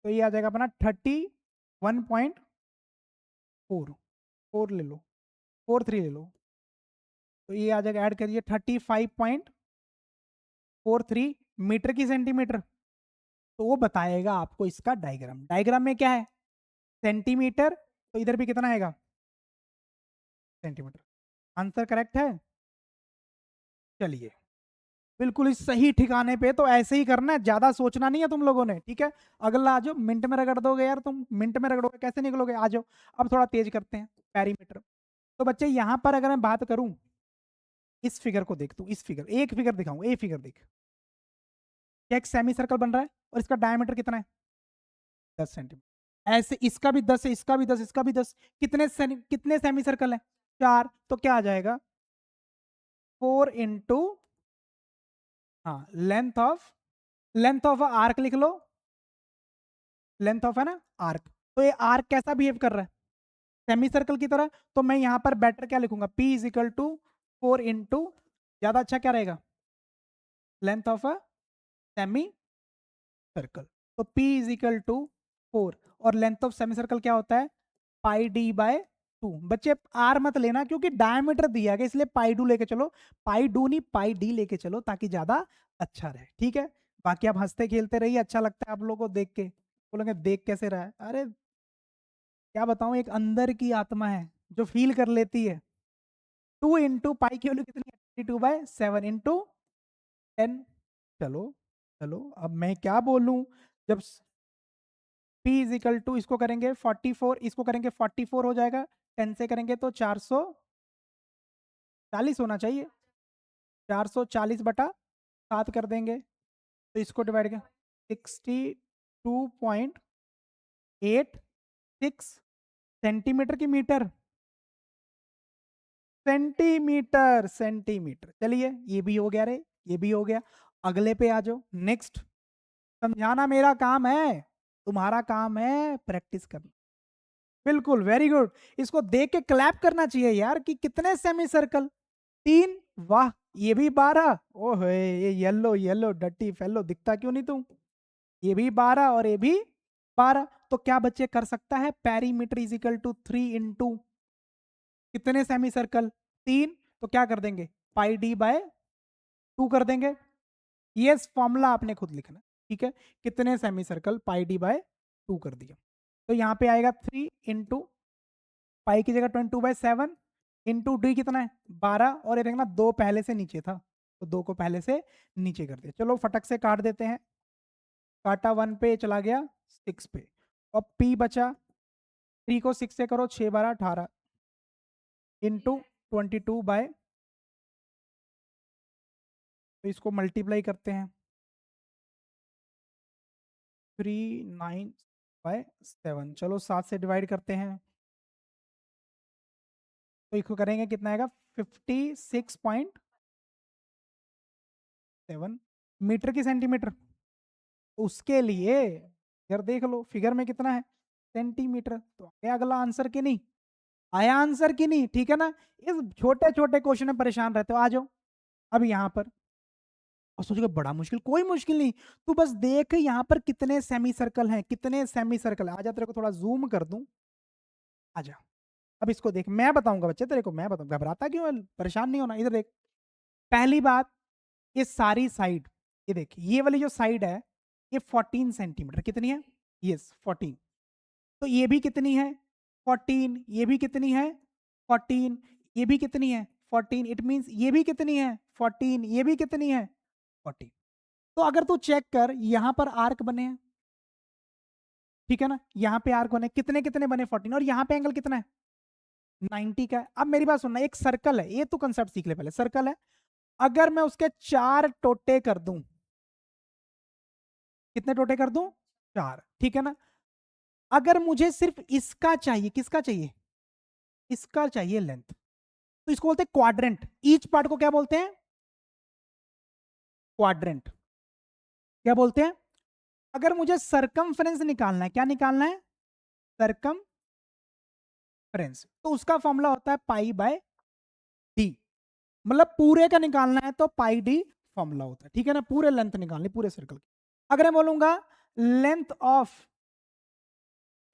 तो ये आ जाएगा अपना 31.4, 4 ले लो, 43 ले लो, तो ये आ जाएगा, ऐड करिए, 35.43 मीटर की सेंटीमीटर, तो वो बताएगा आपको इसका डायग्राम। डायग्राम में क्या है, सेंटीमीटर, तो इधर भी कितना आएगा, सेंटीमीटर। आंसर करेक्ट है। चलिए, बिल्कुल इस सही ठिकाने पे, तो ऐसे ही करना है, ज्यादा सोचना नहीं है तुम लोगों ने, ठीक है। अगला आ जाओ, मिनट में रगड़ दोगे यार, तुम मिनट में रगड़ोगे कैसे निकलोगे, आ जाओ। अब थोड़ा तेज करते हैं, पैरीमीटर। तो बच्चे यहां पर अगर मैं बात करूं, इस फिगर को देख, तू इस फिगर, एक फिगर दिखाऊं, एक फिगर देख, क्या एक सेमी सर्कल बन रहा है, और इसका डायमीटर कितना है, 10 सेंटीमीटर। ऐसे इसका भी 10 है, इसका भी 10, इसका भी 10, कितने सेमी सर्कल है, 4, तो क्या आ जाएगा, 4 × हाँ लेंथ ऑफ आर्क लिख लो, लेंथ ऑफ है ना आर्क, तो ये आर्क कैसा बिहेव कर रहा है, सेमी सर्कल की तरह, तो मैं यहां पर बेटर क्या लिखूंगा, P = 4 × ज्यादा अच्छा क्या रहेगा, length of a semi circle, तो P = 4, और लेंथ ऑफ सेमी सर्कल क्या होता है, πd/2। बच्चे आर मत लेना, क्योंकि डायमीटर दिया गया, इसलिए π2 लेके चलो, π2 नहीं πd लेके चलो, ताकि ज्यादा अच्छा रहे, ठीक है। बाकी आप हंसते खेलते रहिए, अच्छा लगता है आप लोगों को देख के, बोलेंगे देख कैसे रहा है, अरे क्या बताऊं, एक अंदर की आत्मा है जो फील कर लेती है। 2 × पाई की वैल्यू कितनी है, 22/7 × 10। चलो, चलो अब मैं क्या बोलूं, जब P इसको करेंगे 44, इसको करेंगे 44 हो जाएगा, 10 से करेंगे तो 440 होना चाहिए, 440/7 कर देंगे, तो इसको डिवाइड कर 60 2.86 सेंटीमीटर की मीटर, सेंटीमीटर, सेंटीमीटर। चलिए ये भी हो गया रे, ये भी हो गया। अगले पे आ जाओ, नेक्स्ट। समझाना मेरा काम है, तुम्हारा काम है प्रैक्टिस करना। बिल्कुल, वेरी गुड। इसको देख के क्लैप करना चाहिए यार कि कितने सेमी सर्कल, 3। वाह, ये भी 12। ओह ये येलो येलो डट्टी फेलो, दिखता क्यों नहीं तू? ये भी 12 और ये भी 12। तो क्या बच्चे कर सकता है, perimeter is equal to 3 into कितने सेमी सर्कल, 3। तो क्या कर देंगे, पाई डी बाय 2 कर देंगे। ये फॉर्मूला आपने खुद लिखना, ठीक है। कितने semi circle, pi D by 2 कर दिया। तो यहाँ पे आएगा 3 इंटू पाई की जगह 22/7 इंटू डी कितना है 12, और ये देखना 2 पहले से नीचे था, तो 2 को पहले से नीचे कर दिया। चलो फटक से काट देते हैं। काटा 1 पे, चला गया 6 पे, और पी बचा 3 को 6 से करो, 6 12 18 इंटू 22/, तो इसको मल्टीप्लाई करते हैं, 3/9/7। चलो 7 से डिवाइड करते हैं, तो इसको करेंगे कितना आएगा 56.7 मीटर की सेंटीमीटर। उसके लिए यार देख लो फिगर में कितना है, सेंटीमीटर। तो आया अगला आंसर की नहीं, आया आंसर की नहीं, ठीक है ना। इस छोटे छोटे क्वेश्चन में परेशान रहते हो, आ जाओ अब यहाँ पर। और सोचोगे बड़ा मुश्किल, कोई मुश्किल नहीं। तू बस देख यहाँ पर कितने सेमी सर्कल हैं, कितने सेमी सर्कल है। आजा तेरे को थोड़ा जूम कर दूं, आजा। अब इसको देख, मैं बताऊंगा बच्चे तेरे को, मैं बताऊंगा, घबराता क्यों है, परेशान नहीं होना। इधर देख, पहली बात, ये सारी साइड, ये देख ये वाली जो साइड है, ये 14 सेंटीमीटर कितनी है, यस 14। तो ये भी कितनी है 14, ये भी कितनी है 14, ये भी कितनी है 14। इट मींस ये भी कितनी है 14, ये भी कितनी है 14। तो अगर तू चेक कर, यहां पर आर्क बने हैं, ठीक है ना, यहां पे आर्क बने कितने कितने बने 14, और यहां पे एंगल कितना है 90 का है। अब मेरी बात सुनना, एक सर्कल है, ये तू कंसेप्ट सीख ले पहले। सर्कल है, अगर मैं उसके 4 टोटे कर दूं, कितने टोटे कर दूं 4, ठीक है ना। अगर मुझे सिर्फ इसका चाहिए, किसका चाहिए, इसका चाहिए लेंथ, तो इसको बोलते हैं क्वाड्रेंट। ईच पार्ट को क्या बोलते हैं, क्वाड्रेंट। क्या बोलते हैं। अगर मुझे सरकमफ्रेंस निकालना है, क्या निकालना है, सरकमफ्रेंस, तो उसका फॉर्मूला होता है पाई बाय डी। मतलब पूरे का निकालना है तो पाई डी फॉर्मूला होता है, ठीक है ना। पूरे लेंथ निकालनी, पूरे सर्कल की। अगर मैं बोलूंगा length of,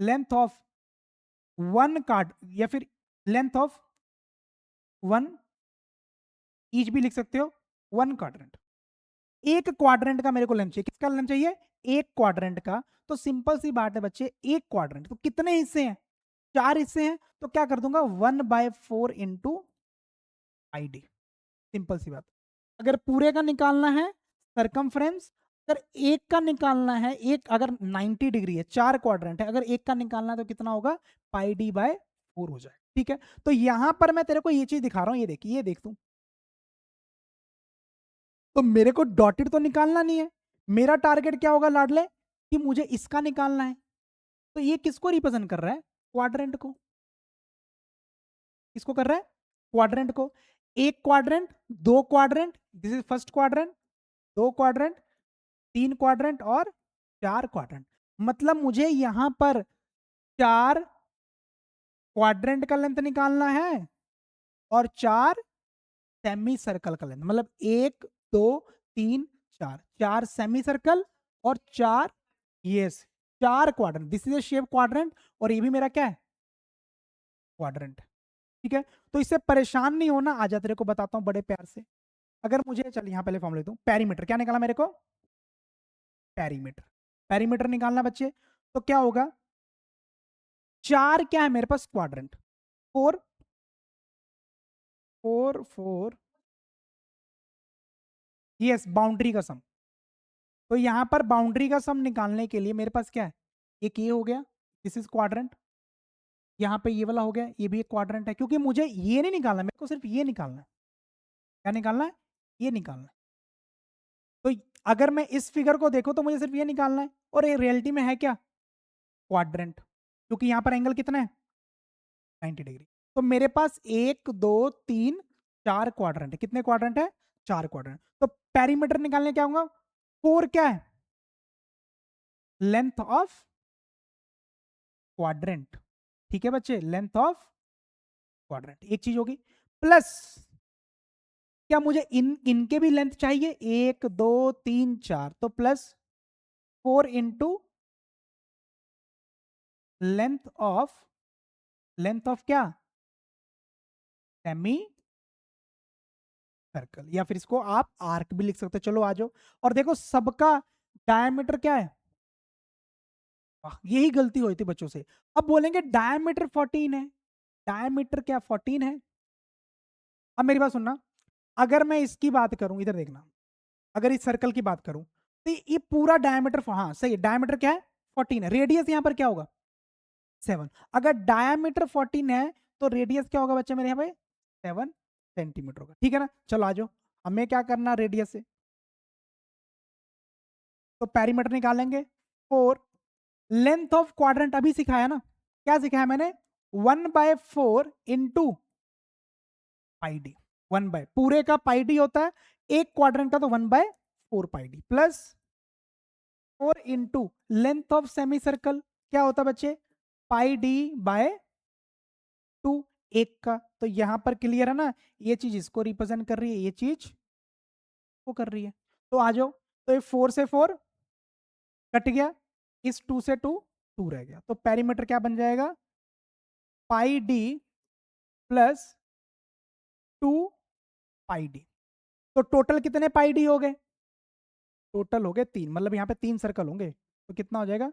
length of 1 card, या फिर लेंथ ऑफ 1, ईच भी लिख सकते हो, 1 क्वाड्रेंट। एक क्वाड्रेंट का मेरे को लेंथ चाहिए, किसका लेंथ चाहिए, एक क्वाड्रेंट का। तो सिंपल सी बात है बच्चे, एक क्वाड्रेंट तो कितने हिस्से हैं, 4 हिस्से हैं। तो क्या कर दूंगा 1/4 इंटू आई डी, सिंपल सी बात। अगर पूरे का निकालना है सरकमफ्रेंस, अगर एक का निकालना है, एक अगर 90 डिग्री है, 4 क्वाड्रेंट है, अगर एक का निकालना है तो कितना होगा, पाई डी बाय 4 हो जाए, ठीक है। तो यहां पर मैं तेरे को ये चीज दिखा रहा हूं, ये देख, ये देख तू। तो मेरे को डॉटेड तो निकालना नहीं है, मेरा टारगेट क्या होगा लाडले, कि मुझे इसका निकालना है। तो ये किसको रिप्रेजेंट कर रहा है, क्वाड्रेंट को। किसको कर रहा है, क्वाड्रेंट को। एक क्वाड्रेंट, दो quadrant, this is first quadrant, दो क्वाड्रेंट, 3 क्वाड्रेंट और 4 क्वाड्रेंट। मतलब मुझे यहां पर 4 क्वाड्रेंट का लेंथ निकालना है और 4 सेमी सर्कल का लेंथ। मतलब 1 2 3 4, 4 सेमी सर्कल और 4, yes 4 quadrant. This is A shape quadrant, और ये भी मेरा क्या है, क्वाड्रेंट, ठीक है। तो इससे परेशान नहीं होना, आ जा तेरे को बताता हूं बड़े प्यार से। अगर मुझे, चल यहां पहले फॉर्मूला देता हूं, पेरीमीटर क्या निकाला मेरे को, पेरीमीटर, पेरीमीटर निकालना बच्चे। तो क्या होगा, 4 क्या है मेरे पास क्वाड्रेंट, 4 4 4, यस बाउंड्री का सम। तो यहां पर बाउंड्री का सम निकालने के लिए मेरे पास क्या है, एक ये हो गया, दिस इज क्वाड्रेंट। यहाँ पे ये वाला हो गया, ये भी एक क्वाड्रेंट है, क्योंकि मुझे ये नहीं निकालना, मेरे को सिर्फ ये निकालना है। क्या निकालना है, ये निकालना है। तो अगर मैं इस फिगर को देखूं तो मुझे सिर्फ ये निकालना है, और ये रियलिटी में है क्या, क्वाड्रेंट, क्योंकि यहाँ पर एंगल कितना है 90 डिग्री। तो मेरे पास 1 2 3 4 क्वाड्रेंट है। कितने क्वाड्रेंट है, 4 क्वाड्रेंट। तो पेरीमीटर निकालने क्या होगा, 4 क्या है, लेंथ ऑफ क्वाड्रेंट। ठीक है बच्चे, लेंथ ऑफ क्वाड्रेंट एक चीज होगी, प्लस क्या मुझे इनके भी लेंथ चाहिए, 1 2 3 4, तो प्लस 4 इंटू लेंथ ऑफ क्या, सेमी सर्कल, या फिर इसको आप आर्क भी लिख सकते हो। चलो आ जाओ, और देखो सबका डायमीटर क्या है, यही गलती हुई थी बच्चों से। अब बोलेंगे डायमीटर 14 है, डायमीटर क्या 14 है। अब मेरी बात सुनना, अगर मैं इसकी बात करूं, इधर देखना, अगर इस सर्कल की बात करूं तो ये पूरा डायमीटर, हाँ सही है, डायमीटर क्या है 14 है, रेडियस यहां पर क्या होगा 7। अगर डायमीटर 14 है तो रेडियस क्या होगा बच्चे मेरे यहाँ पे 7 सेंटीमीटर होगा। ठीक है ना, चलो आ जाओ, हमें क्या करना रेडियस से, तो पेरीमीटर निकालेंगे 4। लेंथ ऑफ क्वाड्रेंट अभी सिखाया ना, क्या सिखाया मैंने, 1/4 इंटू पाई डी। 1 बाय पूरे का पाई डी होता है, एक क्वाड्रेंट का तो 1/4 pi D, plus 4 into length of semicircle, क्या होता है बच्चे पाई डी बाय 2, एक का। तो यहां पर क्लियर है ना, ये चीज इसको रिप्रेजेंट कर रही है, ये चीज वो कर रही है। तो आ जाओ, तो ये 4 से 4 कट गया, इस 2 से 2 2 रह गया, तो पेरीमीटर क्या बन जाएगा पाई डी प्लस 2 पाई डी। तो टोटल कितने पाई डी हो गए, टोटल हो गए 3, मतलब यहाँ पे 3 सर्कल होंगे, तो कितना हो जाएगा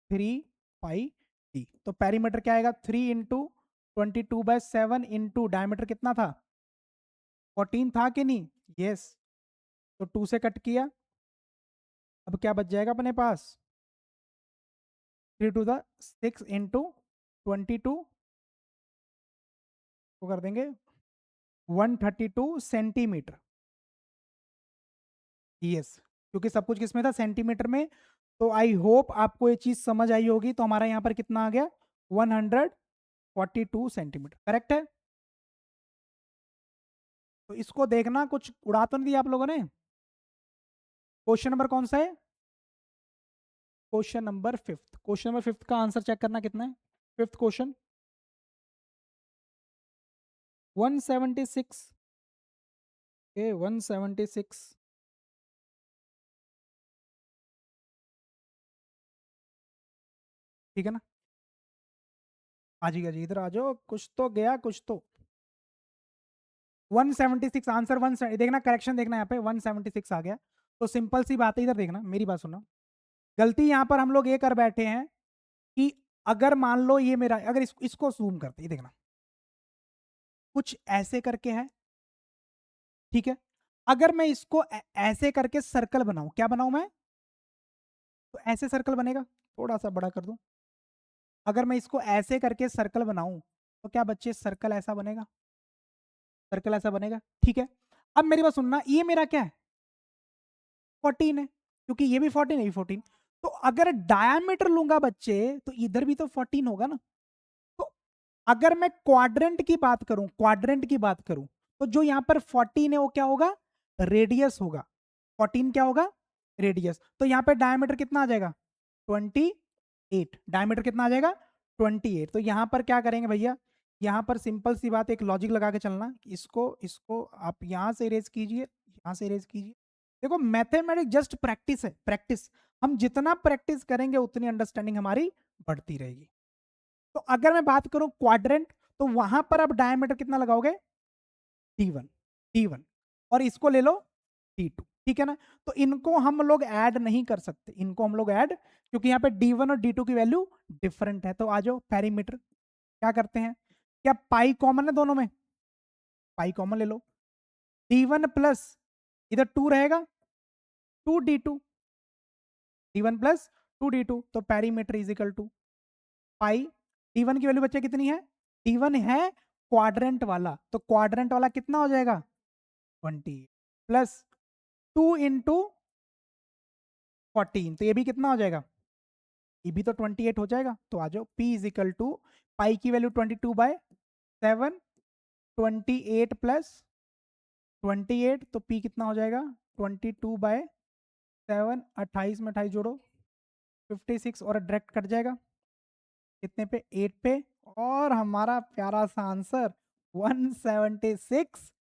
3 पाई डी। तो पेरीमीटर क्या आएगा 3 इंटू 22/7 इंटू डायमीटर कितना था 14 था कि नहीं, यस। तो 2 से कट किया, अब क्या बच जाएगा अपने पास 3 टू द 6 इंटू 22 को कर देंगे 132 सेंटीमीटर, यस, क्योंकि सब कुछ किसमें था सेंटीमीटर में। तो आई होप आपको ये चीज समझ आई होगी। तो हमारा यहाँ पर कितना आ गया 142 सेंटीमीटर, करेक्ट है। तो इसको देखना, कुछ उड़ा तो नहीं दिया आप लोगों ने। क्वेश्चन नंबर कौन सा है, question number 5th, question number 5th का आंसर चेक करना कितना है, 5th क्वेश्चन 176, 176, ठीक है ना। आ जाइए इधर आ जाओ, कुछ तो गया कुछ तो। 176 आंसर, 1 देखना, करेक्शन देखना यहाँ पे 176 आ गया। तो सिंपल सी बात है, इधर देखना मेरी बात सुनो, गलती यहाँ पर हम लोग ये कर बैठे हैं कि अगर मान लो ये मेरा, अगर इसको जूम करते ही देखना, कुछ ऐसे करके है, ठीक है। अगर मैं इसको ऐसे करके सर्कल बनाऊं, क्या बनाऊं मैं, तो ऐसे सर्कल बनेगा, थोड़ा सा बड़ा कर दूं। अगर मैं इसको ऐसे करके सर्कल बनाऊं तो क्या बच्चे सर्कल ऐसा बनेगा, सर्कल ऐसा बनेगा, ठीक है। अब मेरी बात सुनना, ये मेरा क्या है 14 है, क्योंकि ये भी 14 है, ये भी 14। तो अगर डायमीटर लूंगा बच्चे तो इधर भी तो 14 होगा ना। तो अगर मैं क्वाड्रेंट की बात करूं, क्वाड्रेंट की बात करूं, तो जो यहां पर 14 है वो क्या होगा, रेडियस होगा। 14 क्या होगा, रेडियस। तो यहां पे डायमीटर कितना आ जाएगा 28, डायमीटर कितना आ जाएगा 28। तो यहां पर क्या करेंगे भैया, यहां पर सिंपल सी बात, एक लॉजिक लगा के चलना, इसको इसको आप यहां से इरेज कीजिए, यहां से इरेज कीजिए। देखो मैथमेटिक्स जस्ट प्रैक्टिस है, प्रैक्टिस, हम जितना प्रैक्टिस करेंगे उतनी अंडरस्टैंडिंग हमारी बढ़ती रहेगी। तो अगर मैं बात करूं क्वाड्रेंट, तो वहां पर आप डायमीटर कितना लगाओगे D1, D1, और इसको ले लो D2, ठीक है ना। तो इनको हम लोग ऐड नहीं कर सकते, इनको हम लोग ऐड, क्योंकि यहाँ पे D1 और D2 की वैल्यू डिफरेंट है। तो आ जाओ पेरीमीटर क्या करते हैं, क्या पाई कॉमन है दोनों में, पाई कॉमन ले लो, D1 प्लस इधर 2 रहेगा 2D2, D1 प्लस 2D2, तो perimeter is equal to pi. D1 की वैल्यू बच्चे कितनी है, D1 है क्वाड्रेंट वाला, तो क्वाड्रेंट वाला कितना हो जाएगा 20, प्लस 2 इंटू 14, तो ये भी कितना हो जाएगा ये भी तो 28 हो जाएगा। तो आ जाओ, P इज इक्वल टू पाई की वैल्यू 22/7, 28 प्लस 28, तो P कितना हो जाएगा 22/7, 28 में 28 जोड़ो 56, और डायरेक्ट कट जाएगा कितने पे 8 पे, और हमारा प्यारा सा answer 176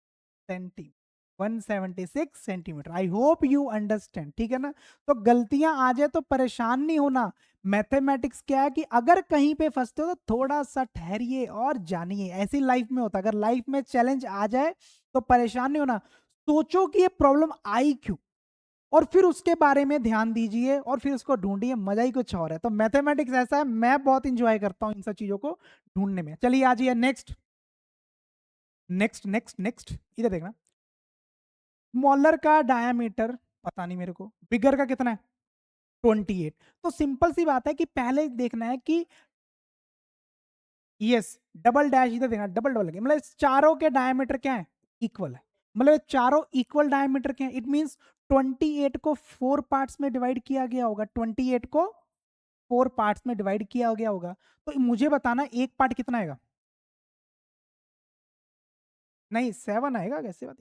centimetre, 176 centimetre. I hope you understand, ठीक है ना। तो गलतियां आ जाए तो परेशान नहीं होना। मैथमेटिक्स क्या है कि अगर कहीं पे फंसते हो तो थोड़ा सा ठहरिए और जानिए। ऐसी लाइफ में होता है, अगर लाइफ में चैलेंज आ जाए तो परेशान नहीं होना, सोचो कि ये प्रॉब्लम आई क्यों, और फिर उसके बारे में ध्यान दीजिए और फिर उसको ढूंढिए। मजा ही कुछ और है। तो मैथमेटिक्स ऐसा है, मैं बहुत इंजॉय करता हूं इन सब चीजों को ढूंढने में। चलिए आ जाइए नेक्स्ट नेक्स्ट नेक्स्ट नेक्स्ट, इधर देखना। स्मॉलर का डायामीटर पता नहीं मेरे को, बिगर का कितना है 28। तो सिंपल सी बात है कि पहले देखना है कि यस, डबल डैश इधर देखना, डबल डबल के मतलब इस चारों के डायमीटर क्या है, इक्वल है। मतलब ये चारों इक्वल डायमीटर के हैं, इट मींस 28 को 4 पार्ट्स में डिवाइड किया गया होगा, 28 को 4 पार्ट्स में डिवाइड किया गया होगा। तो मुझे बताना एक पार्ट कितना आएगा। नहीं 7 आएगा, कैसे बात,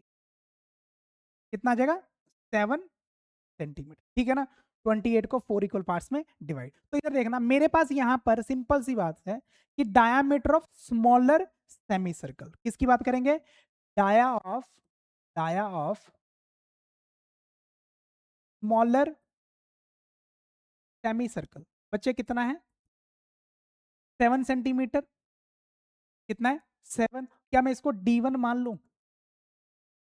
कितना आ जाएगा 7 सेंटीमीटर, ठीक है ना। 28 को 4 इक्वल पार्ट्स में डिवाइड। तो इधर देखना, मेरे पास यहां पर सिंपल सी बात है कि diameter of smaller semi circle, किसकी बात करेंगे, dia of smaller semi circle, बच्चे कितना है 7 सेंटीमीटर, कितना है 7। क्या मैं इसको D1 मान लूं,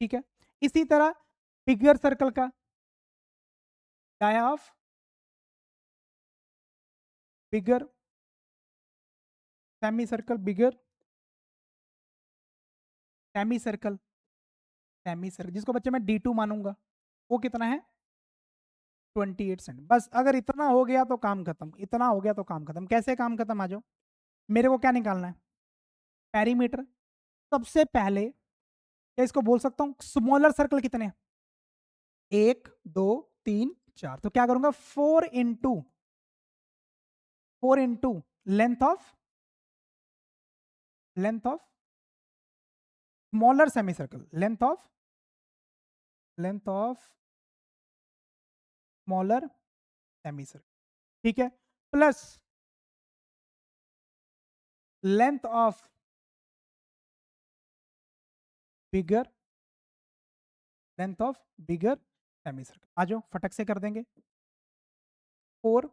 ठीक है। इसी तरह बिगर सर्कल का dia of bigger semi circle, bigger semi circle, semi circle जिसको बच्चे मैं D2 मानूंगा, वो कितना है 28 सेंट। बस अगर इतना हो गया तो काम खत्म, इतना हो गया तो काम खत्म। कैसे काम खत्म, आ जाओ। मेरे को क्या निकालना है, पेरीमीटर। सबसे पहले क्या इसको बोल सकता हूँ, स्मॉलर सर्कल कितने हैं, 1 2 3 4। तो क्या करूंगा 4 into length of smaller semi circle, length of smaller semi circle, ठीक है, plus length of bigger semi circle. आ जाओ फटक से कर देंगे। 4,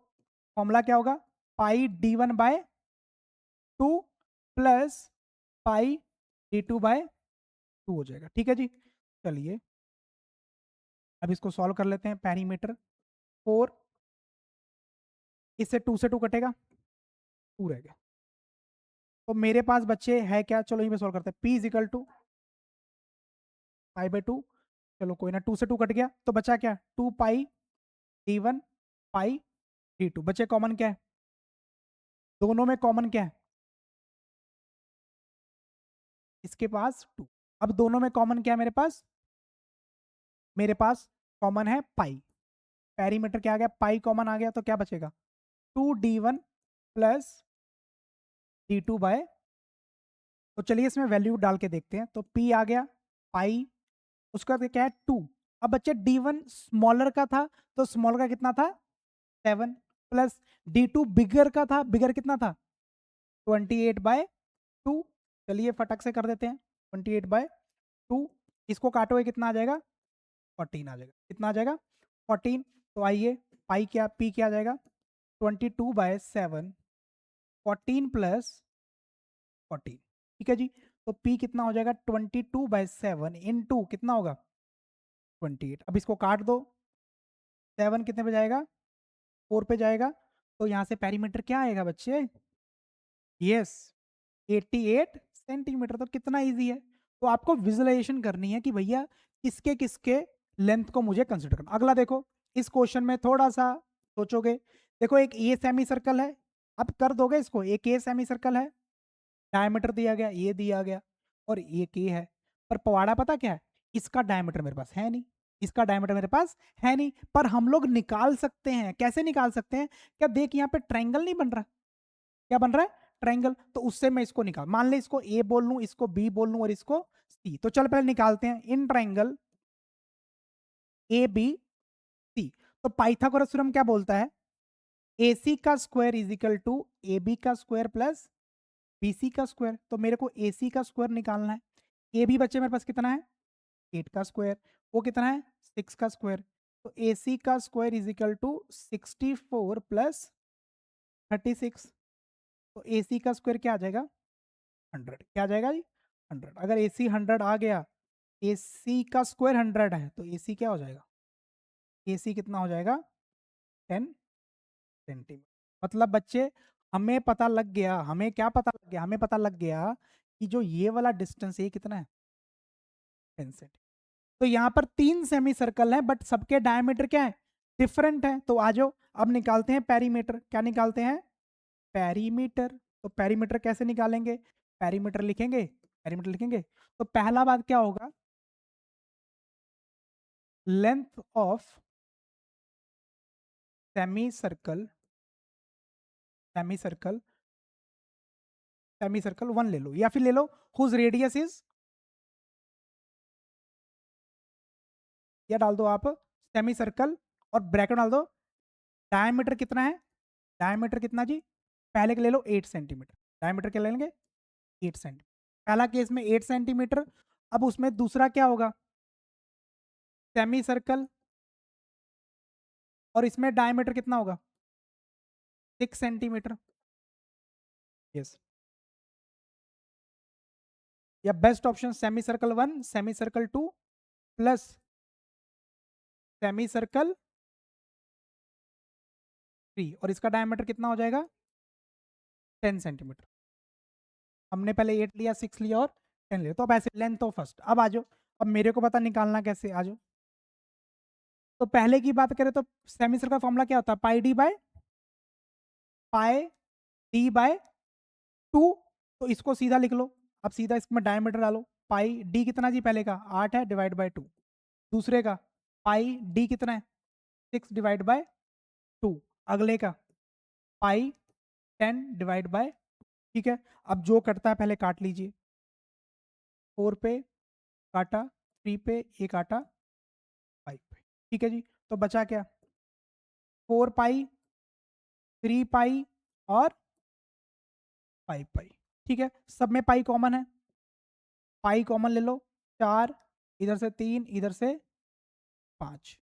फॉर्मूला क्या होगा, πD1/2 प्लस πD2/2 हो जाएगा, ठीक है जी। चलिए अब इसको सॉल्व कर लेते हैं। पेरीमीटर 4, इससे 2 से 2 कटेगा, 2 रह गया। तो मेरे पास बच्चे है क्या, चलो यहीं पे सॉल्व करते हैं। P इज इक्वल टू π/2, चलो कोई ना, 2 से 2 कट गया, तो बचा क्या 2πD1 πD2। बच्चे कॉमन क्या है, दोनों में कॉमन क्या है, इसके पास 2। अब दोनों में कॉमन क्या है मेरे पास कॉमन है पाई। पेरीमीटर क्या आ गया, पाई कॉमन आ गया, तो क्या बचेगा 2D1 प्लस D2/, तो चलिए इसमें वैल्यू डाल के देखते हैं। तो P आ गया पाई, उसका क्या है 2। अब बच्चे D1 स्मॉलर का था, तो स्मॉलर का कितना था 7, प्लस D2 बिगर का था, बिगर कितना था 28/2। चलिए फटक से कर देते हैं, 28/2, इसको काटोगे कितना आ जाएगा 14 आ जाएगा, कितना आ जाएगा 14। तो आइए पाई क्या, P क्या आ जाएगा 22/7, 14 प्लस 14, ठीक है जी। तो P कितना हो जाएगा 22/7 इंटू कितना होगा 28। अब इसको काट दो, 7 कितने पे जाएगा 4 पे जाएगा, तो यहाँ से पेरीमीटर क्या आएगा बच्चे, यस 88 सेंटीमीटर। तो कितना इजी है। तो आपको विजुअलाइजेशन करनी है कि भैया किसके किसके लेंथ को मुझे कंसिडर करना। अगला देखो, इस क्वेश्चन में थोड़ा सा सोचोगे। देखो एक ए सेमी सर्कल है, अब कर दोगे इसको, एक ए सेमी सर्कल है, डायमीटर दिया गया, ये दिया गया, और एक ए है, पर पवाड़ा पता क्या है, इसका डायमीटर मेरे पास है नहीं। इसका डायमीटर मेरे पास है नहीं, पर हम लोग निकाल सकते हैं। कैसे निकाल सकते हैं? क्या देख यहाँ पे ट्रायंगल नहीं बन रहा? क्या बन रहा है? ट्रायंगल। तो उससे मैं इसको निकाल, मान ले इसको ए बोल लूं, इसको बी बोल लूं और इसको सी। तो चल पहले निकालते हैं in triangle A B C. तो पाइथागोरस थ्योरम क्या बोलता है? ए सी का square is equal to A B का स्क्वायर प्लस बी सी का स्क्वायर। तो मेरे को ए सी का स्क्वायर निकालना है। ए बी बच्चे मेरे पास कितना है? 8 का स्क्वायर। वो कितना है? 6 का स्क्वायर। तो ए सी का square is equal to 64 plus 36। तो ए सी का स्क्वायर क्या आ जाएगा? 100। क्या आ जाएगा जी? 100। अगर ए सी 100 आ गया, ए सी का स्क्वायर 100 है, तो ए सी क्या हो जाएगा? ए सी कितना हो जाएगा? 10 सेंटीमीटर। मतलब बच्चे, हमें पता लग गया, हमें क्या पता लग गया? हमें पता लग गया कि जो ये वाला डिस्टेंस ये कितना है? 10 सेंटीमीटर। तो यहाँ पर 3 सेमी सर्कल है, बट सबके डायमीटर क्या है? डिफरेंट है। तो आ जाओ, अब निकालते हैं पेरीमीटर। क्या निकालते हैं? पेरीमीटर। तो पेरीमीटर कैसे निकालेंगे? पेरीमीटर लिखेंगे, पेरीमीटर लिखेंगे। तो पहला बात क्या होगा? Length of semi circle, semi circle, semi circle 1 ले लो, या फिर ले लो हुज रेडियस इज, या डाल दो आप सेमी सर्कल और ब्रैकेट डाल दो। डायमीटर कितना है? डायमीटर कितना जी? पहले के ले लो 8 सेंटीमीटर। डायमीटर क्या ले लेंगे? 8 सेंटीमीटर। पहला केस में 8 सेंटीमीटर। अब उसमें दूसरा क्या होगा? सेमी सर्कल, और इसमें डायमीटर कितना होगा? 6 सेंटीमीटर। यस। या best option semi circle 1, semi circle 2 plus semi circle 3, और इसका डायमीटर कितना हो जाएगा? 10 सेंटीमीटर। हमने पहले 8 लिया, 6 लिया और 10 लिया। तो अब ऐसे लेंथ ऑफ फर्स्ट। अब आ जाओ, अब मेरे को पता निकालना कैसे, आ जाओ। तो पहले की बात करें तो सेमी सर्कल का फॉर्मूला क्या होता है? Pi D bye, pi D by 2। तो इसको सीधा लिख लो। अब सीधा इसमें डायमीटर डालो। पाई डी कितना जी? पहले का 8 है, डिवाइड बाय 2। दूसरे का पाई डी कितना है? 6 डिवाइड बाय 2। अगले का पाई 10 डिवाइड बाय। ठीक है। अब जो कटता है पहले काट लीजिए। 4 पे काटा, 3 पे एक काटा, 5 पे। ठीक है जी। तो बचा क्या? 4 पाई, 3 पाई और 5 पाई। ठीक है। सब में पाई कॉमन है, पाई कॉमन ले लो। 4, इधर से 3, इधर से 5।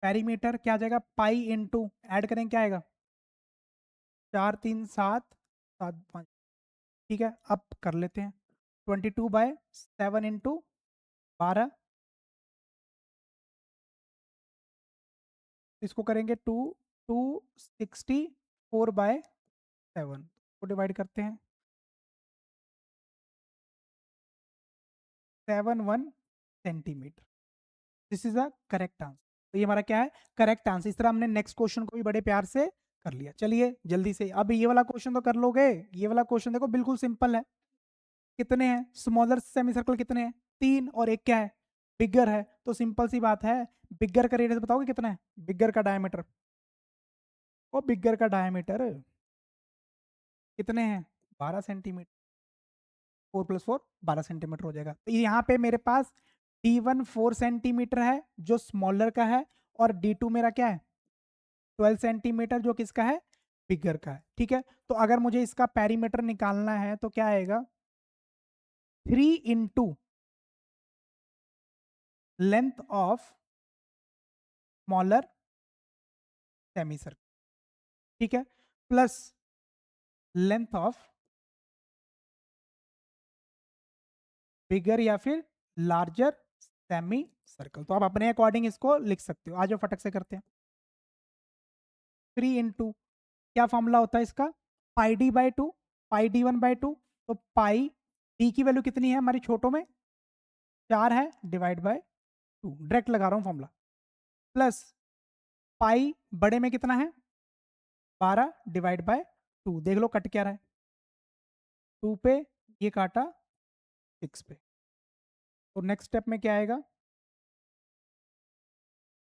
पेरीमीटर क्या आ जाएगा? पाई इंटू, ऐड करें क्या आएगा? 4 3 7, 7 5। ठीक है। अब कर लेते हैं 22/7 इंटू 12। इसको करेंगे 264/7 को डिवाइड करते हैं। 71 centimetre. This is a correct answer. तो ये हमारा क्या है? Correct answer. इस तरह हमने नेक्स्ट क्वेश्चन को भी बड़े प्यार से कर लिया। चलिए जल्दी से, अब ये वाला क्वेश्चन तो कर लोगे। ये वाला क्वेश्चन देखो बिल्कुल सिंपल है। कितने हैं स्मॉलर सेमी सर्कल? कितने हैं? 3, और एक क्या है? बिगर है। तो सिंपल सी बात है, बिगर का रेडियस बताओगे कितना है? बिगर का डायमीटर, वो बिगर का डायमीटर कितने हैं? 12 सेंटीमीटर। 4 + 4 12 सेंटीमीटर हो जाएगा। तो यहाँ पे मेरे पास D1 4 सेंटीमीटर है जो स्मॉलर का है, और D2 मेरा क्या है? 12 सेंटीमीटर जो किसका है? बिगर का है। ठीक है। तो अगर मुझे इसका पेरीमीटर निकालना है तो क्या आएगा? 3 into length of smaller semi circle, ठीक है, प्लस लेंथ ऑफ बिगर या फिर लार्जर सेमी सर्कल। तो आप अपने अकॉर्डिंग इसको लिख सकते हो। आज फटक से करते हैं। 3 इंटू, क्या फॉर्मूला होता है इसका? पाई डी बाई 2, पाई D1/2। तो पाई डी की वैल्यू कितनी है हमारी छोटों में? 4 है, डिवाइड बाय 2। डायरेक्ट लगा रहा हूँ फॉर्मूला। प्लस पाई बड़े में कितना है? 12 डिवाइड बाय 2। देख लो कट क्या रहा है? 2 पे ये काटा, 6 पे। तो नेक्स्ट स्टेप में क्या आएगा,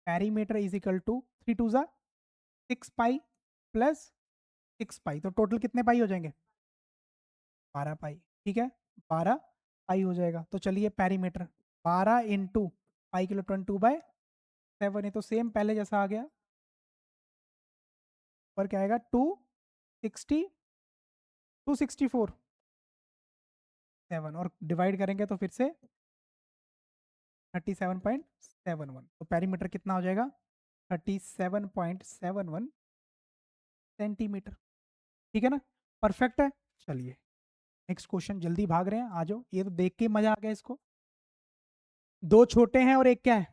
पेरीमीटर इज इक्वल टू 3 टू ज़ा 6 पाई प्लस 6 पाई, तो टोटल कितने पाई हो जाएंगे, 12 पाई। ठीक है, 12 पाई हो जाएगा। तो चलिए पेरीमीटर 12 इंटू पाई किलो 22/7, ये तो सेम पहले जैसा आ गया। पर क्या आएगा, 264 और डिवाइड करेंगे तो फिर से 37.71, तो पेरीमीटर कितना हो जाएगा, 37.71 सेंटीमीटर। ठीक है ना, परफेक्ट है। चलिए नेक्स्ट क्वेश्चन, जल्दी भाग रहे हैं, आ जाओ, ये तो देख के ही मजा आ गया इसको। दो छोटे हैं और एक क्या है,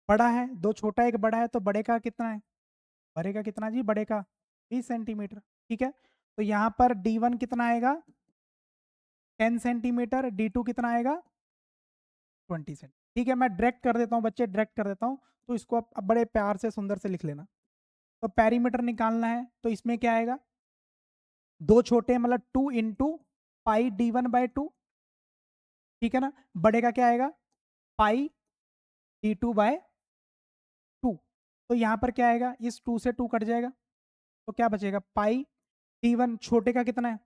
बड़ा है। दो छोटा एक बड़ा है, तो बड़े का कितना है, बड़े का कितना जी, बड़े का 20 सेंटीमीटर। ठीक है, तो यहाँ पर D1 कितना आएगा, 10 सेंटीमीटर, D2 कितना आएगा, 20 सेंटीमीटर। ठीक है, मैं डायरेक्ट कर देता हूँ बच्चे, डायरेक्ट कर देता हूँ, तो इसको अब बड़े प्यार से सुंदर से लिख लेना। तो पेरीमीटर निकालना है, तो इसमें क्या आएगा, दो छोटे मतलब 2 इंटू पाई D1/2। ठीक है ना, बड़े का क्या आएगा, पाई D2/2। तो यहाँ पर क्या आएगा, इस 2 से 2 कट जाएगा, तो क्या बचेगा, पाई D1 छोटे का कितना है,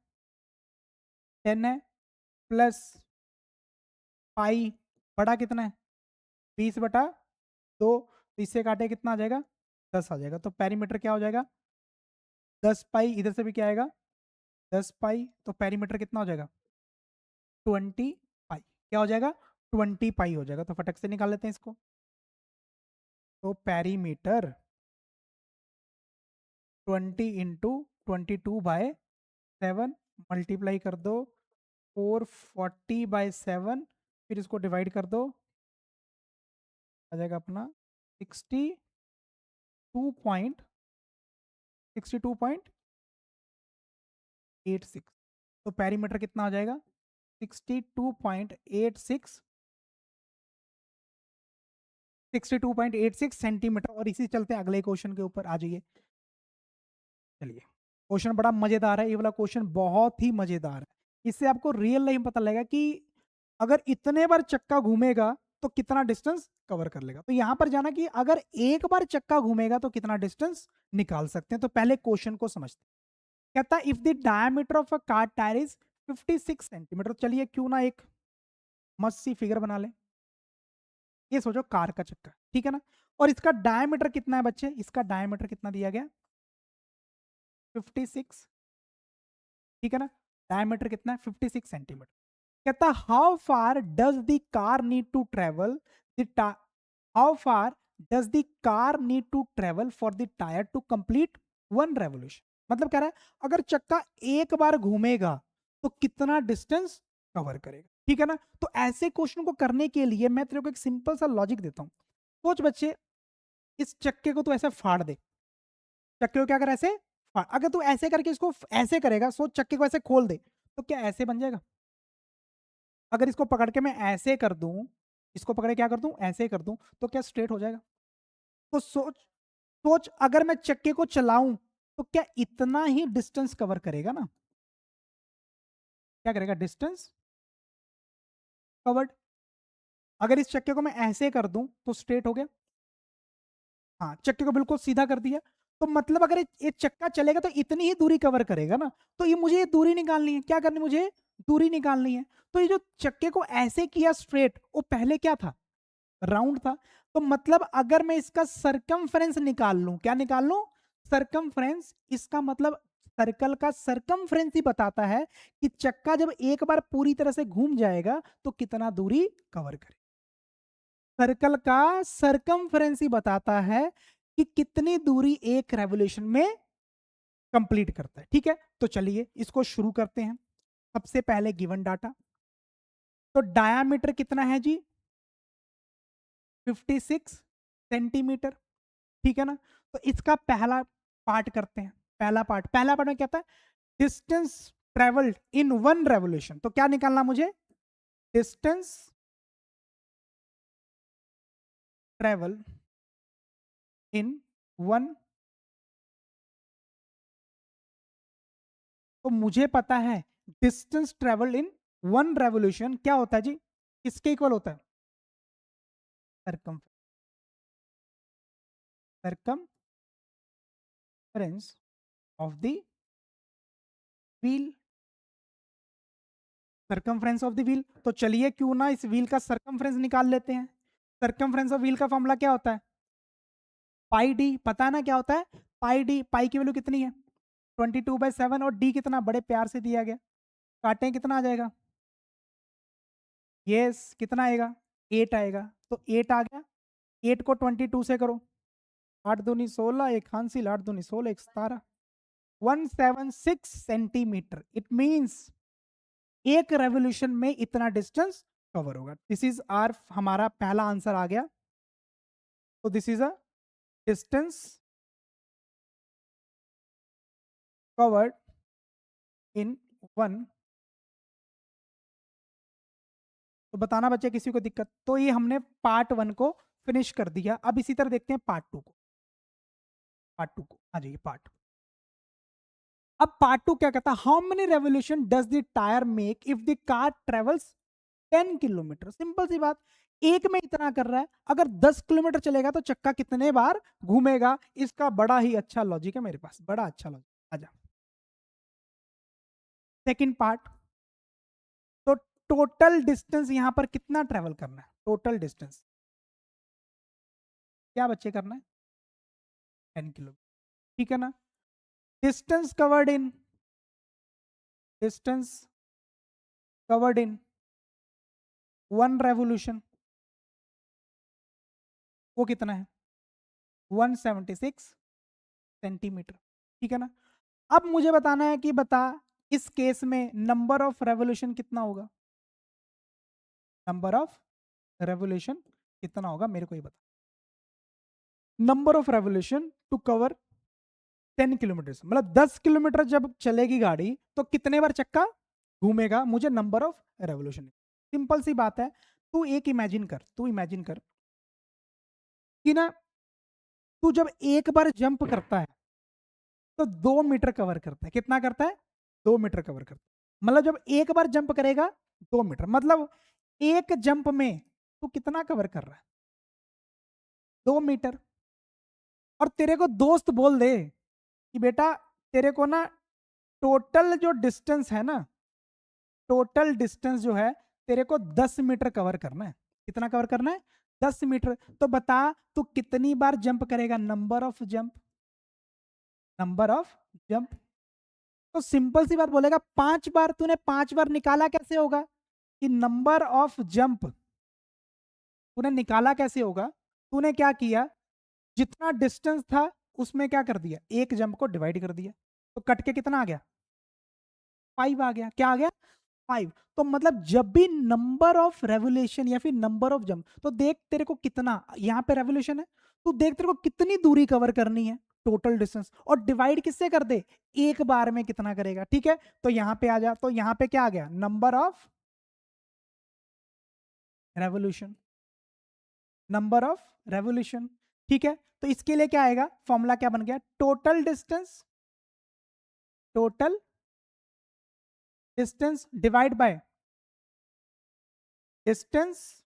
10 है, प्लस पाई बड़ा कितना है, 20/2, तो इससे काटे कितना आ जाएगा, 10 आ जाएगा। तो पेरीमीटर क्या हो जाएगा, 10 पाई, इधर से भी क्या आएगा, 10 पाई, तो पेरीमीटर कितना हो जाएगा, 20 पाई। क्या हो जाएगा, 20 पाई हो जाएगा। तो फटक से निकाल लेते हैं इसको। तो पेरीमीटर 20 इंटू 22/7, मल्टीप्लाई कर दो 440/7, फिर इसको डिवाइड कर दो, आ जाएगा अपना 62.86। तो पेरीमीटर कितना हो जाएगा, 62.86 सेंटीमीटर। और इसी चलते अगले क्वेश्चन के ऊपर आ जाइए। चलिए, क्वेश्चन बड़ा मजेदार है, ये वाला क्वेश्चन बहुत ही मजेदार है। इससे आपको रियल लाइफ पता लगेगा कि अगर इतने बार चक्का घूमेगा तो कितना डिस्टेंस कवर कर लेगा। तो यहां पर जाना कि अगर एक बार चक्का घूमेगा तो कितना डिस्टेंस निकाल सकते हैं। तो पहले क्वेश्चन को समझते हैं। कहता है if the diameter of a car tyre is 56 centimetre. चलिए क्यों ना एक मस्त सी फिगर बना ले। ये सोचो कार का चक्का, ठीक है ना, और इसका डायमीटर कितना है बच्चे, इसका डायमीटर कितना दिया गया, 56। ठीक है ना, डायमीटर कितना है, 56 सेंटीमीटर। कहता how far does the car need to travel the how far does the car need to travel for the tyre to complete 1 revolution. मतलब कह रहा है अगर चक्का एक बार घूमेगा तो कितना डिस्टेंस कवर करेगा। ठीक है ना, तो ऐसे क्वेश्चन को करने के लिए मैं तेरे को एक सिंपल सा लॉजिक देता हूं। सोच बच्चे, इस चक्के को तू ऐसे फाड़ दे, चक्के को क्या कर ऐसे फाड़, अगर तू ऐसे करके इसको ऐसे करेगा, सोच चक्के को ऐसे खोल दे, तो क्या ऐसे बन जाएगा। अगर इसको पकड़ के मैं ऐसे कर दूं, इसको पकड़े क्या कर दूं, ऐसे कर दूं, तो क्या स्ट्रेट हो जाएगा। तो सोच, सोच अगर मैं चक्के को चलाऊं तो क्या इतना ही डिस्टेंस कवर करेगा ना, क्या करेगा, डिस्टेंस कवर्ड। अगर इस चक्के को मैं ऐसे कर दूं तो स्ट्रेट हो गया, हाँ चक्के को बिल्कुल सीधा कर दिया। तो मतलब अगर ये चक्का चलेगा तो इतनी ही दूरी कवर करेगा ना। तो ये मुझे ये दूरी निकालनी है, क्या करनी मुझे, दूरी निकालनी है। तो ये जो चक्के को ऐसे किया स्ट्रेट, वो पहले क्या था, राउंड था। तो मतलब अगर मैं इसका सरकमफ्रेंस निकाल लूं, क्या निकाल लूं, सरकमफ्रेंस, इसका मतलब सर्कल का सरकमफ्रेंस ही बताता है कि चक्का जब एक बार पूरी तरह से घूम जाएगा तो कितना दूरी कवर करे। सर्कल का सरकमफ्रेंस ही बताता है कि कितनी दूरी एक रेवोल्यूशन में कंप्लीट करता है। ठीक है, तो चलिए इसको शुरू करते हैं। सबसे पहले गिवन डाटा, तो डायामीटर कितना है जी, 56 सेंटीमीटर। ठीक है ना, तो इसका पहला पार्ट करते हैं। पहला पार्ट में क्या था, डिस्टेंस ट्रेवल्ड इन 1 रेवोल्यूशन। तो क्या निकालना मुझे, डिस्टेंस ट्रेवल इन 1। तो मुझे पता है डिस्टेंस ट्रेवल इन 1 रेवोल्यूशन क्या होता है जी, किसके इक्वल होता है, circumference of the wheel, circumference of the wheel. तो चलिए क्यों ना इस व्हील का सर्कमफ्रेंस निकाल लेते हैं। सर्कमफ्रेंस ऑफ व्हील का फॉर्मूला क्या होता है? पाई डी, पता है ना क्या होता है? पाई डी, पाई की वैल्यू कितनी है? 22/7, और डी कितना बड़े प्यार से दिया गया। काटें कितना आ जाएगा? यस, कितना आएगा? 8 आएगा। तो 8 आ गया। 8 को 22 से करो, 8 दूनी 16, एक हासिल, 8 दूनी 16, एक 17, 176 सेंटीमीटर। इट मीन्स एक रेवोल्यूशन में इतना डिस्टेंस कवर होगा। दिस इज आर, हमारा पहला आंसर आ गया। तो this is a distance covered in 1। तो बताना बच्चे किसी को दिक्कत? तो ये हमने पार्ट 1 को फिनिश कर दिया। अब इसी तरह देखते हैं पार्ट 2 को। पार्ट 2 को आ जाइए। अब पार्ट 2 क्या कहता है? How many revolution does the tyre make if the car travels 10 kilometre. Simple सी बात, एक में इतना कर रहा है, अगर 10 किलोमीटर चलेगा तो चक्का कितने बार घूमेगा? इसका बड़ा ही अच्छा लॉजिक है मेरे पास, बड़ा अच्छा लॉजिक। आजा सेकंड पार्ट। तो टोटल डिस्टेंस यहां पर कितना ट्रेवल करना है? टोटल डिस्टेंस क्या बच्चे करना है? 10 किलोमीटर, ठीक है ना? Distance covered in, distance covered in 1 revolution, वो कितना है? 176 सेंटीमीटर, ठीक है ना? अब मुझे बताना है कि बता, इस केस में नंबर ऑफ रेवोल्यूशन कितना होगा? नंबर ऑफ रेवोल्यूशन कितना होगा मेरे को ये बता। Number of revolution to cover 10 kilometre, मतलब 10 किलोमीटर जब चलेगी गाड़ी तो कितने बार चक्का घूमेगा? मुझे नंबर ऑफ रेवोल्यूशन। सिंपल सी बात है। तू इमेजिन कर, कि ना, तू जब एक बार जंप करता है तो 2 मीटर कवर करता है। कितना करता है? 2 मीटर कवर करता है। मतलब जब एक बार जंप करेगा 2 मीटर, मतलब एक जंप में तू कितना कवर कर रहा है? 2 मीटर। और तेरे को दोस्त बोल दे कि बेटा तेरे को ना टोटल जो डिस्टेंस है ना, टोटल डिस्टेंस जो है तेरे को 10 मीटर कवर करना है। कितना कवर करना है? 10 मीटर। तो बता तू कितनी बार जंप करेगा? Number of jump, number of jump. तो सिंपल सी बात बोलेगा 5 बार। तूने 5 बार निकाला कैसे होगा कि नंबर ऑफ जंप तूने निकाला कैसे होगा? तूने क्या किया, जितना डिस्टेंस था उसमें क्या कर दिया, एक जंप को डिवाइड कर दिया। तो कट के कितना आ गया? 5 आ गया। क्या आ गया? 5। तो मतलब जब भी नंबर ऑफ रेवोल्यूशन या फिर नंबर ऑफ जंप, तो देख तेरे को कितना, यहाँ पे रेवोल्यूशन है, तो देख तेरे को कितनी दूरी कवर करनी है, टोटल डिस्टेंस, और डिवाइड किससे कर दे? एक बार में कितना करेगा, ठीक है? तो यहाँ पे आ जा। तो यहाँ पे क्या आ गया? Number of revolution, number of revolution, ठीक है? तो इसके लिए क्या आएगा? फॉर्मूला क्या बन गया? Total distance, total distance divide by distance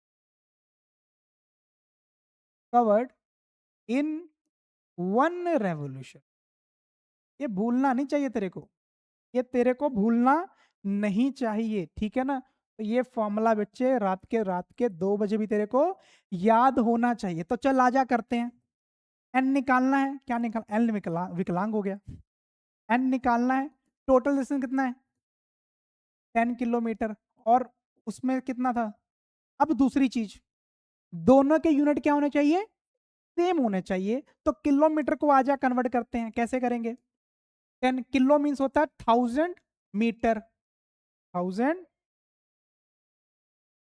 covered in 1 revolution. ये भूलना नहीं चाहिए तेरे को, ये तेरे को भूलना नहीं चाहिए, ठीक है ना? तो ये फॉर्मूला बच्चे रात के 2 बजे भी तेरे को याद होना चाहिए। तो चल आजा करते हैं। एन निकालना है। क्या निकाल? एन विकलांग हो गया। एन निकालना है। टोटल डिस्टेंस कितना है? 10 किलोमीटर। और उसमें कितना था? अब दूसरी चीज, दोनों के यूनिट क्या होने चाहिए? सेम होने चाहिए। तो किलोमीटर को आजा कन्वर्ट करते हैं। कैसे करेंगे? 10 किलो मीन्स होता है 1000 मीटर, 1000,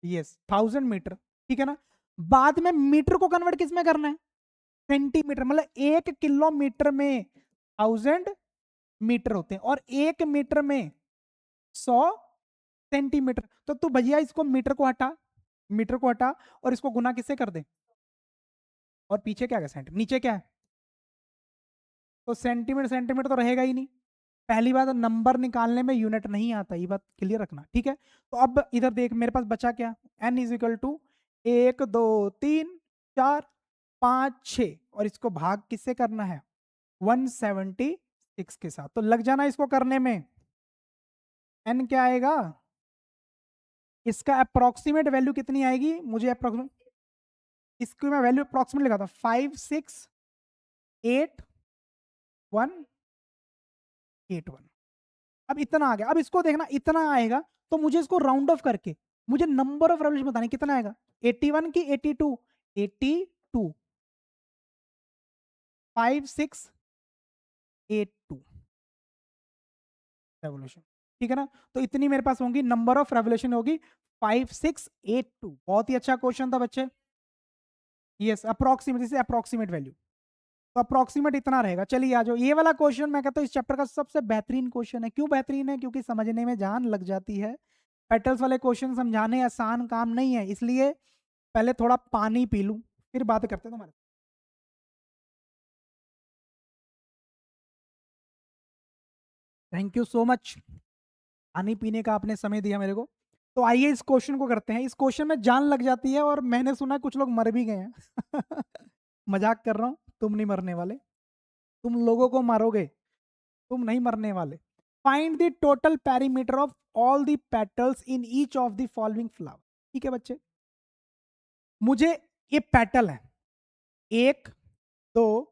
यस 1000 मीटर, ठीक है ना? बाद में मीटर को कन्वर्ट किस में करना है? सेंटीमीटर। मतलब 1 किलोमीटर में 1000 मीटर होते हैं, और 1 मीटर में 100 सेंटीमीटर। तो तू भैया इसको मीटर को हटा, मीटर को हटा, और इसको गुना किससे कर दे? और पीछे क्या है? सेंटीमीटर। नीचे क्या है? तो सेंटीमीटर, सेंटीमीटर तो रहेगा ही नहीं। पहली बात, नंबर निकालने में यूनिट नहीं आता, ये बात क्लियर रखना, ठीक है? तो अब इधर देख, मेरे पास बचा क्या? n इज इक्वल टू 1 2 3 4 5 6 और इसको भाग किससे करना है 176 के साथ। तो लग जाना इसको करने में। एन क्या आएगा, इसका अप्रोक्सीमेट वैल्यू कितनी आएगी, मुझे अप्रोक्सीमेट, इसकी मैं वैल्यू अप्रोक्सीमेट लिखा था 568 181। अब इतना आ गया, अब इसको देखना इतना आएगा, तो मुझे इसको राउंड ऑफ करके मुझे नंबर ऑफ रेवोल्यूशन बताने कितना आएगा, 81 की 82, 82 5682 रेवोल्यूशन, ठीक है ना। तो इतनी मेरे पास होंगी, नंबर ऑफ रेवोल्यूशन होगी 5682। बहुत ही अच्छा क्वेश्चन था बच्चे। Yes, approximate, this is approximate value. तो अप्रोक्सीमेट इतना रहेगा। चलिए आ जाओ, ये वाला क्वेश्चन मैं कहता हूँ इस चैप्टर का सबसे बेहतरीन क्वेश्चन है। क्यों बेहतरीन है, क्योंकि समझने में जान लग जाती है। पेटल्स वाले क्वेश्चन समझाने आसान काम नहीं है, इसलिए पहले थोड़ा पानी पी लूं फिर बात करते हैं तुम्हारे। थैंक यू सो मच, पानी पीने का आपने समय दिया मेरे को। तो आइए इस क्वेश्चन को करते हैं। इस क्वेश्चन में जान लग जाती है, और मैंने सुना कुछ लोग मर भी गए हैं। मजाक कर रहा हूं, तुम नहीं मरने वाले, तुम लोगों को मारोगे, तुम नहीं मरने वाले। Find the total perimeter of all the petals in each of the following flower. ठीक है बच्चे, मुझे ये पेटल है 1 2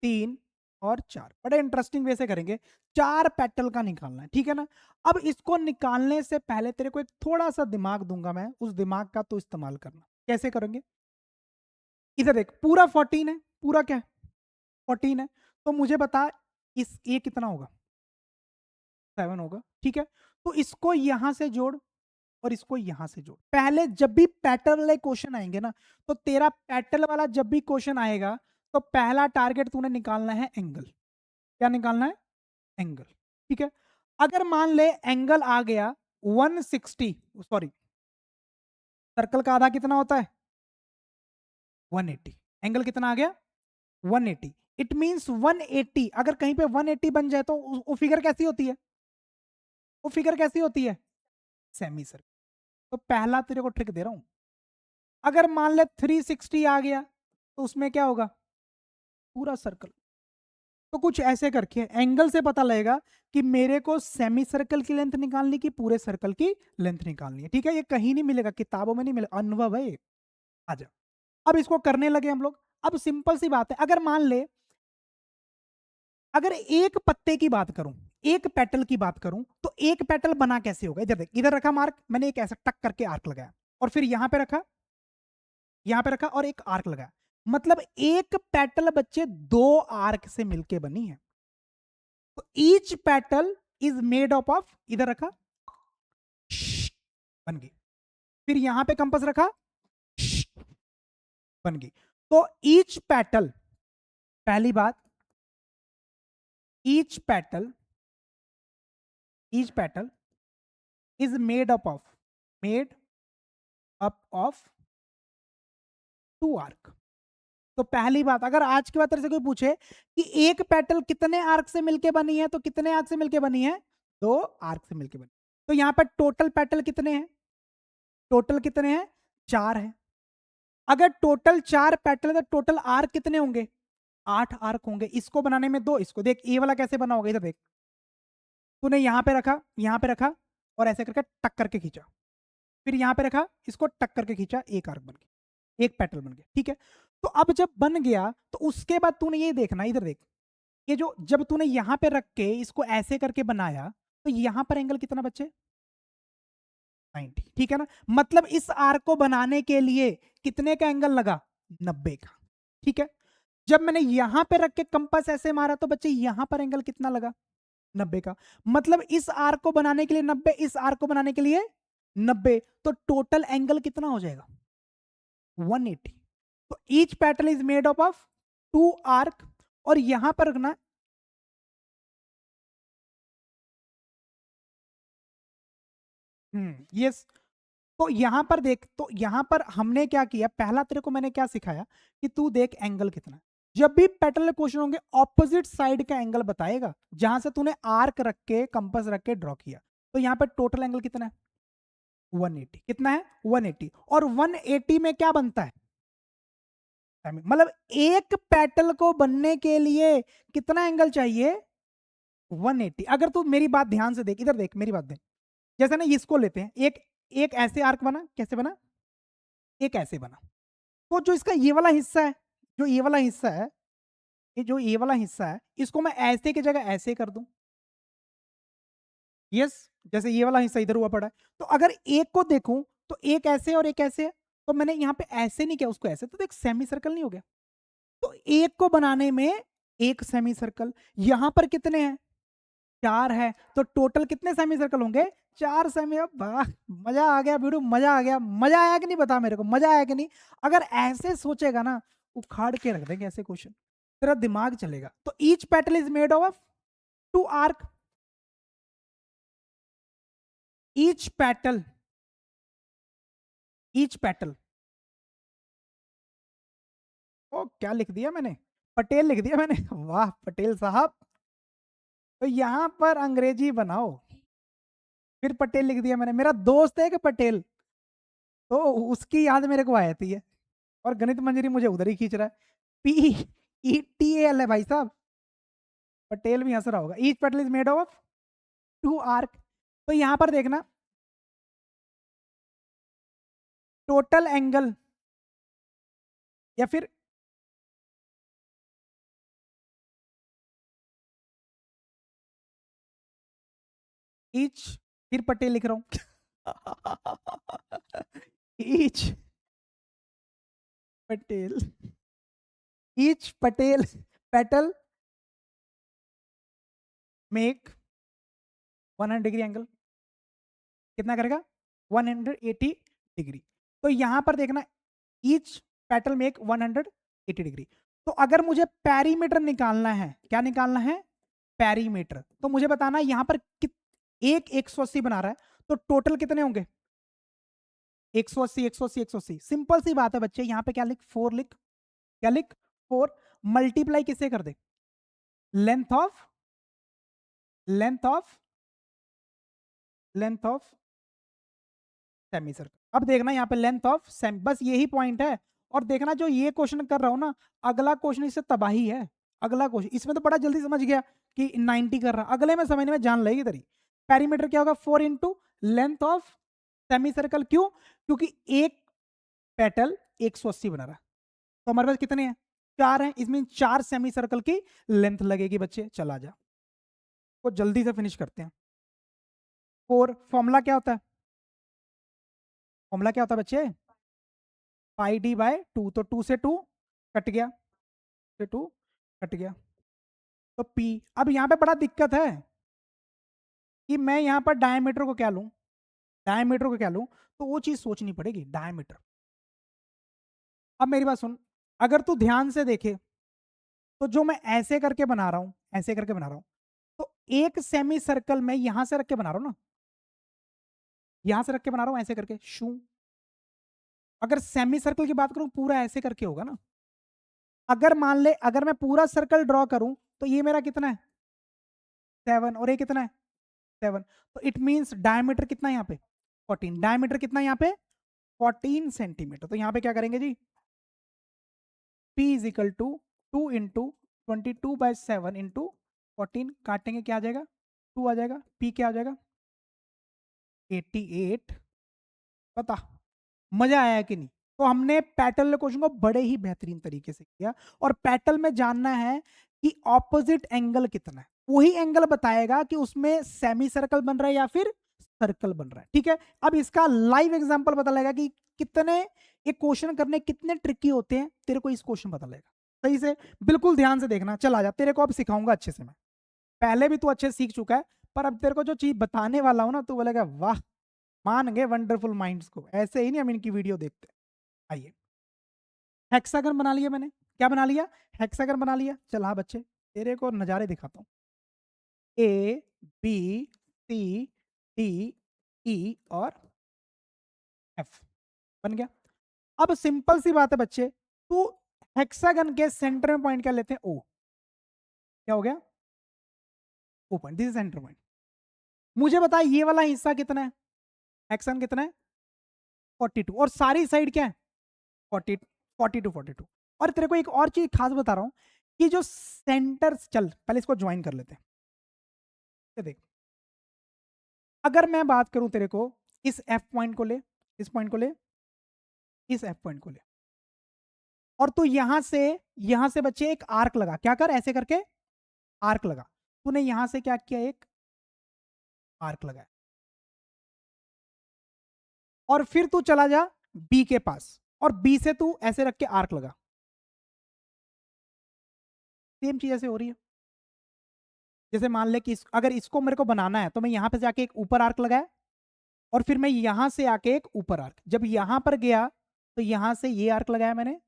3 और 4, बड़े इंटरेस्टिंग वे से करेंगे। 4 पेटल का निकालना है, ठीक है ना। अब इसको निकालने से पहले तेरे को एक थोड़ा सा दिमाग दूंगा मैं, उस दिमाग का तो इस्तेमाल करना। कैसे करेंगे, इधर देख, पूरा 14 है, पूरा क्या है 14 है। तो मुझे बता इस ये कितना होगा, 7 होगा, ठीक है। तो इसको यहां से जोड़ और इसको यहां से जोड़। पहले जब भी पैटर्न वाले क्वेश्चन आएंगे ना, तो तेरा पैटर्न वाला जब भी क्वेश्चन आएगा, तो पहला टारगेट तूने निकालना है एंगल। क्या निकालना है, एंगल, ठीक है। अगर मान ले एंगल आ गया 160, सॉरी, सर्कल का आधा कितना होता है 180, एंगल कितना आ गया 180। इट मींस 180, अगर कहीं पे 180 बन जाए तो वो फिगर कैसी होती है, वो फिगर कैसी होती है सेमी सर्कल। तो पहला तेरे को ट्रिक दे रहा हूं, अगर मान ले 360 आ गया तो उसमें क्या होगा पूरा सर्कल। तो कुछ ऐसे करके एंगल से पता लगेगा कि मेरे को सेमी सर्कल की लेंथ निकालनी की पूरे सर्कल की लेंथ निकालनी है, ठीक है। ये कहीं नहीं मिलेगा, किताबों में नहीं मिलेगा, अनुभव है। आजा, अब इसको करने लगे हम लोग। अब सिंपल सी बात है, अगर मान ले, अगर एक पत्ते की बात करूं, एक पेटल की बात करूं, तो एक पेटल बना कैसे होगा। इधर देख, इधर रखा मार्क मैंने, एक ऐसा टक करके आर्क लगाया, और फिर यहां पे रखा, यहां पे रखा, और एक आर्क लगाया। मतलब एक पेटल बच्चे 2 आर्क से मिलके बनी है। तो each petal is made up of, इधर रखा बन गई, फिर यहां पे कंपास रखा बन गई। तो ईच पेटल, पहली बात, each petal, each petal is made up of, made up of 2 arc. तो पहली बात, अगर आज की बात तेरे से कोई पूछे कि एक पेटल कितने आर्क से मिलके बनी है, तो कितने आर्क से मिलके बनी है 2 आर्क से मिलके बनी। तो यहां पर टोटल पेटल कितने हैं, टोटल कितने हैं 4 है। अगर टोटल 4 पेटल है तो टोटल आर्क कितने होंगे 8 आर्क होंगे। इसको बनाने में 2, इसको देख ये वाला कैसे बना होगा, इधर देख, तूने यहां पे रखा, यहां पे रखा, और ऐसे करके टक करके खींचा, फिर यहां पे रखा, इसको टक करके खींचा, एक आर्क बन गया, एक पेटल बन गया, ठीक है। तो अब जब बन गया तो उसके बाद तूने ये देखना, इधर देख, ये जो जब तूने यहां पे रख के इसको ऐसे करके बनाया, तो यहां पर एंगल कितना बच्चे 90, ठीक है ना। मतलब इस आर्क को बनाने के लिए कितने का एंगल लगा 90 का, ठीक है। जब मैंने यहां पे रख के कंपास ऐसे मारा, तो बच्चे यहां पर एंगल कितना लगा 90 का। मतलब इस आर्क को बनाने के लिए 90, इस आर्क को बनाने के लिए 90, तो टोटल एंगल कितना हो जाएगा 180। तो each petal is made up of 2 arc, और यहां पर रखना, यस। तो यहां पर देख, तो यहां पर हमने क्या किया, पहला तेरे को मैंने क्या सिखाया कि तू देख एंगल कितना है। जब भी पैटर्न क्वेश्चन होंगे ऑपोजिट साइड का एंगल बताएगा, जहां से तूने आर्क रख के कंपास रख के ड्रॉ किया। तो यहां पर टोटल एंगल कितना है 180, कितना है 180। और 180 में क्या बनता है मतलब एक पेटल को बनने के लिए कितना एंगल चाहिए? 180। अगर तू मेरी बात ध्यान से देख, इधर देख, मेरी बात देख। जैसे ना इसको लेते हैं, एक एक ऐसे आर्क बना, कैसे बना? एक ऐसे बना। तो जो इसका ये वाला हिस्सा है, जो ये वाला हिस्सा है, ये जो ये वाला हिस्सा है, इसको मैं ऐसे की जगह ऐसे कर दूं। यस, जैसे ये वाला हिस्सा इधर हुआ पड़ा है। तो अगर एक को देखूं तो एक ऐसे और एक ऐसे है, तो मैंने यहाँ पे ऐसे नहीं किया, उसको ऐसे, तो एक सेमी सर्कल नहीं हो गया? तो एक को बनाने में एक सेमी सर्कल, यहां पर कितने हैं? 4 है, तो टोटल कितने सेमी सर्कल होंगे? 4 सेमी। अब वाह, मजा आ गया वीडियो, मजा आ गया। मजा आया कि नहीं, बता मेरे को, मजा आया कि नहीं? अगर ऐसे सोचेगा ना, उखाड़ के रख देंगे ऐसे क्वेश्चन, तेरा दिमाग चलेगा। तो each petal is made of 2 arc. Each petal, each petal, ओ क्या लिख दिया मैंने? पटेल लिख दिया मैंने। वाह पटेल साहब। तो यहां पर अंग्रेजी बनाओ, फिर पटेल लिख दिया मैंने। मेरा दोस्त है कि पटेल, तो उसकी याद मेरे को आ जाती है। और गणित मंजरी मुझे उधर ही खींच रहा है। PETAL है भाई साहब। पटेल भी हंस रहा होगा। Each Patel is made of 2 arc. तो यहां पर देखना, टोटल एंगल, या फिर ईच, फिर पटेल लिख रहा हूं। Each Patel, each Patel petal make 100 degree angle. कितना करेगा? 180 डिग्री। तो यहां पर देखना, ईच पेटल मेक 180 डिग्री। तो अगर मुझे पेरीमीटर निकालना है, क्या निकालना है? पेरीमीटर। तो मुझे बताना यहां पर एक 180 बना रहा है, तो टोटल कितने होंगे? 180, 180, 180। सिंपल सी बात है बच्चे, यहां पे क्या लिख? 4 लिख। क्या लिख? 4। मल्टीप्लाई किससे कर दे? Length of, length of, length of semicircle. अब देखना यहाँ पे लेंथ ऑफ सेमी, बस यही पॉइंट है। और देखना जो ये क्वेश्चन कर रहा हूं ना, अगला क्वेश्चन इससे तबाही है। अगला क्वेश्चन इसमें तो बड़ा जल्दी समझ गया कि 90 कर रहा, अगले में समझने में जान लगेगी तेरी। पेरीमीटर क्या होगा? 4 into length of semi circle. क्यों? क्योंकि एक पेटल 180 बना रहा है, तो हमारे पास कितने हैं? 4 हैं। इसमें 4 सेमी सर्कल की लेंथ लगेगी बच्चे। चला जा, को जल्दी से फिनिश करते हैं। 4 फॉर्मूला क्या होता है? फॉर्मूला क्या होता है बच्चे? पाई डी बाय 2। तो 2 से 2 कट गया, से 2 कट गया, तो पी। अब यहां पे बड़ा दिक्कत है कि मैं यहां पर डायमीटर को क्या लूं, डायमीटर को क्या लूं, तो वो चीज सोचनी पड़ेगी, डायमीटर। अब मेरी बात सुन, अगर तू ध्यान से देखे, तो जो मैं ऐसे करके बना रहा हूं, ऐसे करके बना रहा हूं, तो एक सेमी सर्कल में यहां से रख के बना रहा हूं ना, यहां से रख के बना रहा हूं ऐसे करके शू। अगर सेमी सर्कल की बात करूं, पूरा ऐसे करके होगा ना। अगर मान ले, अगर मैं पूरा सर्कल ड्रॉ करूं, तो ये मेरा कितना है? 7, और ये कितना है? 7। तो इट मींस डायमीटर कितना है यहाँ पे? 14। डायमीटर कितना है यहाँ पे? 14 सेंटीमीटर। तो यहाँ पे क्या करेंगे जी? P is equal to 2 into 22/7 into 14, काटेंगे क्या आ जाएगा? 2 आ जाएगा। P क्या आ जाएगा? 88। पता, मजा आया कि नहीं? तो हमने पैटल क्वेश्चन को बड़े ही बेहतरीन तरीके से किया। और पैटल में जानना है कि ऑपोजिट एंगल कितना है, वही एंगल बताएगा कि उसमें सेमी सर्कल बन रहा है या फिर सर्कल बन रहा है। ठीक है, अब इसका लाइव एग्जांपल पता लगेगा कि कितने एक क्वेश्चन करने कितने ट्रिकी होते हैं, तेरे को इस क्वेश्चन पता लगेगा। सही से बिल्कुल ध्यान से देखना। चल आ जा, तेरे को अब सिखाऊंगा अच्छे से मैं। पहले भी तू अच्छे सीख चुका है, पर अब तेरे को जो चीज बताने वाला हूं ना, तू बोलेगा वाह, मान गए वंडरफुल माइंड्स को। ऐसे ही नहीं हम इनकी वीडियो देखते। आइए, हेक्सागन बना लिया मैंने। क्या बना लिया? हेक्सागन बना लिया। चल हाँ बच्चे, तेरे को नजारे दिखाता हूँ। A B C D E और एफ बन गया। अब सिंपल सी बात है बच्चे, तू हेक्सागन के सेंटर में पॉइंट क्या लेते हैं? ओ। क्या हो गया? O point, this is centre point. मुझे बता ये वाला हिस्सा कितना है? हेक्सागन कितना है? 42। और सारी साइड क्या है? 40, 42, 42। और तेरे को एक और चीज खास बता रहा हूं कि जो सेंटर, चल पहले इसको ज्वाइन कर लेते हैं। ये देख, अगर मैं बात करूं तेरे को, इस एफ पॉइंट को ले, इस पॉइंट को ले, इस एफ पॉइंट को ले, और तू यहां से बच्चे एक आर्क लगा, क्या कर, ऐसे करके आर्क लगा। तूने यहां से क्या किया, एक आर्क लगाया, और फिर तू चला जा बी के पास, और बी से तू ऐसे रख के आर्क लगा। सेम चीज ऐसे हो रही है। जैसे मान ले कि अगर इसको मेरे को बनाना है तो मैं यहां पे जाके एक ऊपर आर्क लगाया, और फिर मैं यहां से आके एक ऊपर आर्क, जब यहां पर गया तो यहां से ये आर्क लगाया मैंने,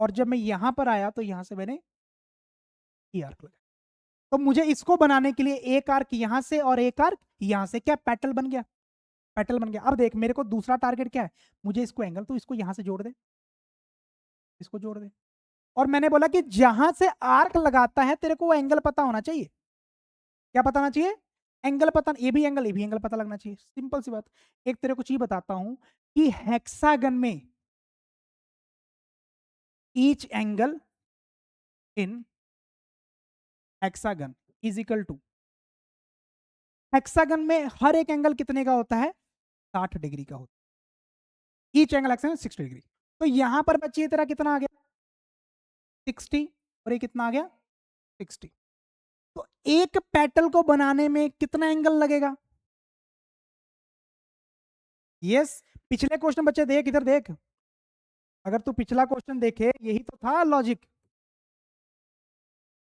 और जब मैं यहां पर आया तो यहां से मैंने ये आर्क लगाया। तो मुझे इसको बनाने के लिए एक आर्क यहां से और एक आर्क यहां से, क्या पेटल बन गया, पेटल बन गया। अब देख मेरे को दूसरा टारगेट क्या है, मुझे इसको एंगल, तो इसको यहां से जोड़ दे, इसको जोड़ दे। और मैंने बोला कि जहां से आर्क लगाता है तेरे को वो एंगल पता होना चाहिए। क्या पता होना चाहिए, एंगल पता, ये भी एंगल, ये भी एंगल पता लगना चाहिए, सिंपल सी बात। एक तेरे को चीज बताता हूं कि हेक्सागन में each angle in hexagon is equal to, hexagon में हर एक एंगल कितने का होता है, 60 डिग्री का होता है। Each angle hexagon 60 degree. तो यहां पर बच्चे तेरा कितना आ गया, 60, और ये कितना आ गया, 60। तो एक पेटल को बनाने में कितना एंगल लगेगा। यस, पिछले क्वेश्चन बच्चे देख, इधर देख, अगर तू पिछला क्वेश्चन देखे, यही तो था लॉजिक,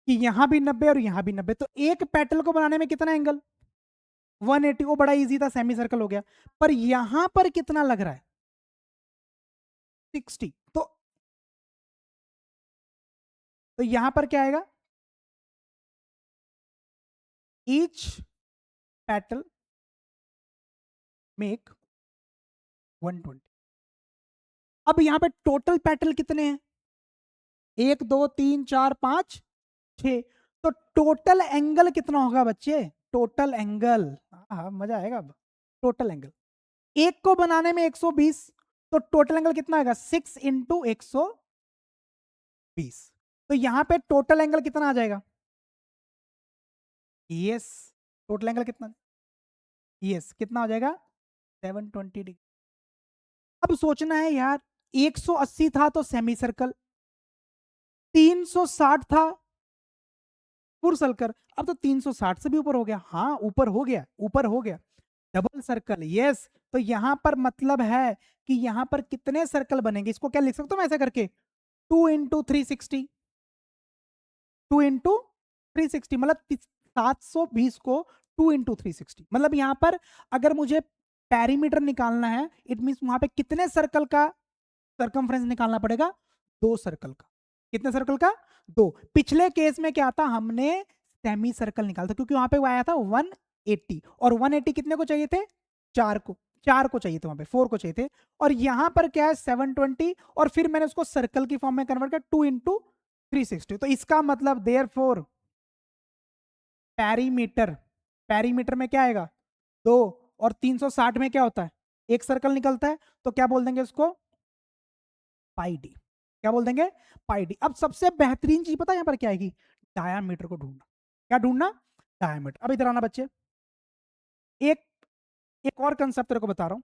कि यहां भी 90 और यहां भी 90, तो एक पेटल को बनाने में कितना एंगल, 180। वो बड़ा इजी था, सेमी सर्कल हो गया। पर यहां पर कितना लग रहा है, 60। तो यहां पर क्या आएगा, ईच पेटल मेक 120। अब यहां पे टोटल पेटल कितने हैं, 1 2 3 4 5 6। तो टोटल एंगल कितना होगा बच्चे, टोटल एंगल, हाँ मजा आएगा अब। टोटल एंगल एक को बनाने में 120, तो टोटल एंगल कितना आएगा, 6 × 120। तो यहां पे टोटल एंगल कितना आ जाएगा, यस, टोटल एंगल कितना, यस कितना हो जाएगा, 720 डिग्री। अब सोचना है यार, 180 था तो सेमी सर्कल, 360 था फुल सर्कल, अब तो 360 से भी ऊपर हो गया, हाँ ऊपर हो गया, ऊपर हो गया, डबल सर्कल, यस। तो यहां पर मतलब है कि यहां पर कितने सर्कल बनेंगे, इसको क्या लिख सकता हूं मैं ऐसा करके, 2 × 360, 2 × 360, मतलब 720 को 2 × 360, मतलब यहां पर अगर मुझे पैरीमीटर निकालना है, इट मीन वहां पे कितने सर्कल का सर्कमफ्रेंस निकालना पड़ेगा, 2 सर्कल का। कितने सर्कल का, 2। पिछले केस में क्या था, हमने सेमी सर्कल निकाला था, क्योंकि वहां पे वो आया था 180, और 180 कितने को चाहिए थे, 4 को, 4 को चाहिए थे, वहां पे 4 को चाहिए थे। और यहां पर क्या है, 720, और फिर मैंने उसको सर्कल की फॉर्म में कन्वर्ट किया, 2 × 360। तो इसका मतलब देयर फोर पैरीमीटर, पैरीमीटर में क्या आएगा, 2, और 360 में क्या होता है, एक सर्कल निकलता है, तो क्या बोल देंगे उसको, पाई डी। क्या बोल देंगे, पाई डी। अब सबसे बेहतरीन चीज पता है यहां पर क्या आएगी, डायामीटर को ढूंढना। क्या ढूंढना, डायामीटर। अब इधर आना बच्चे, एक एक और कंसेप्ट तेरे को बता रहा हूं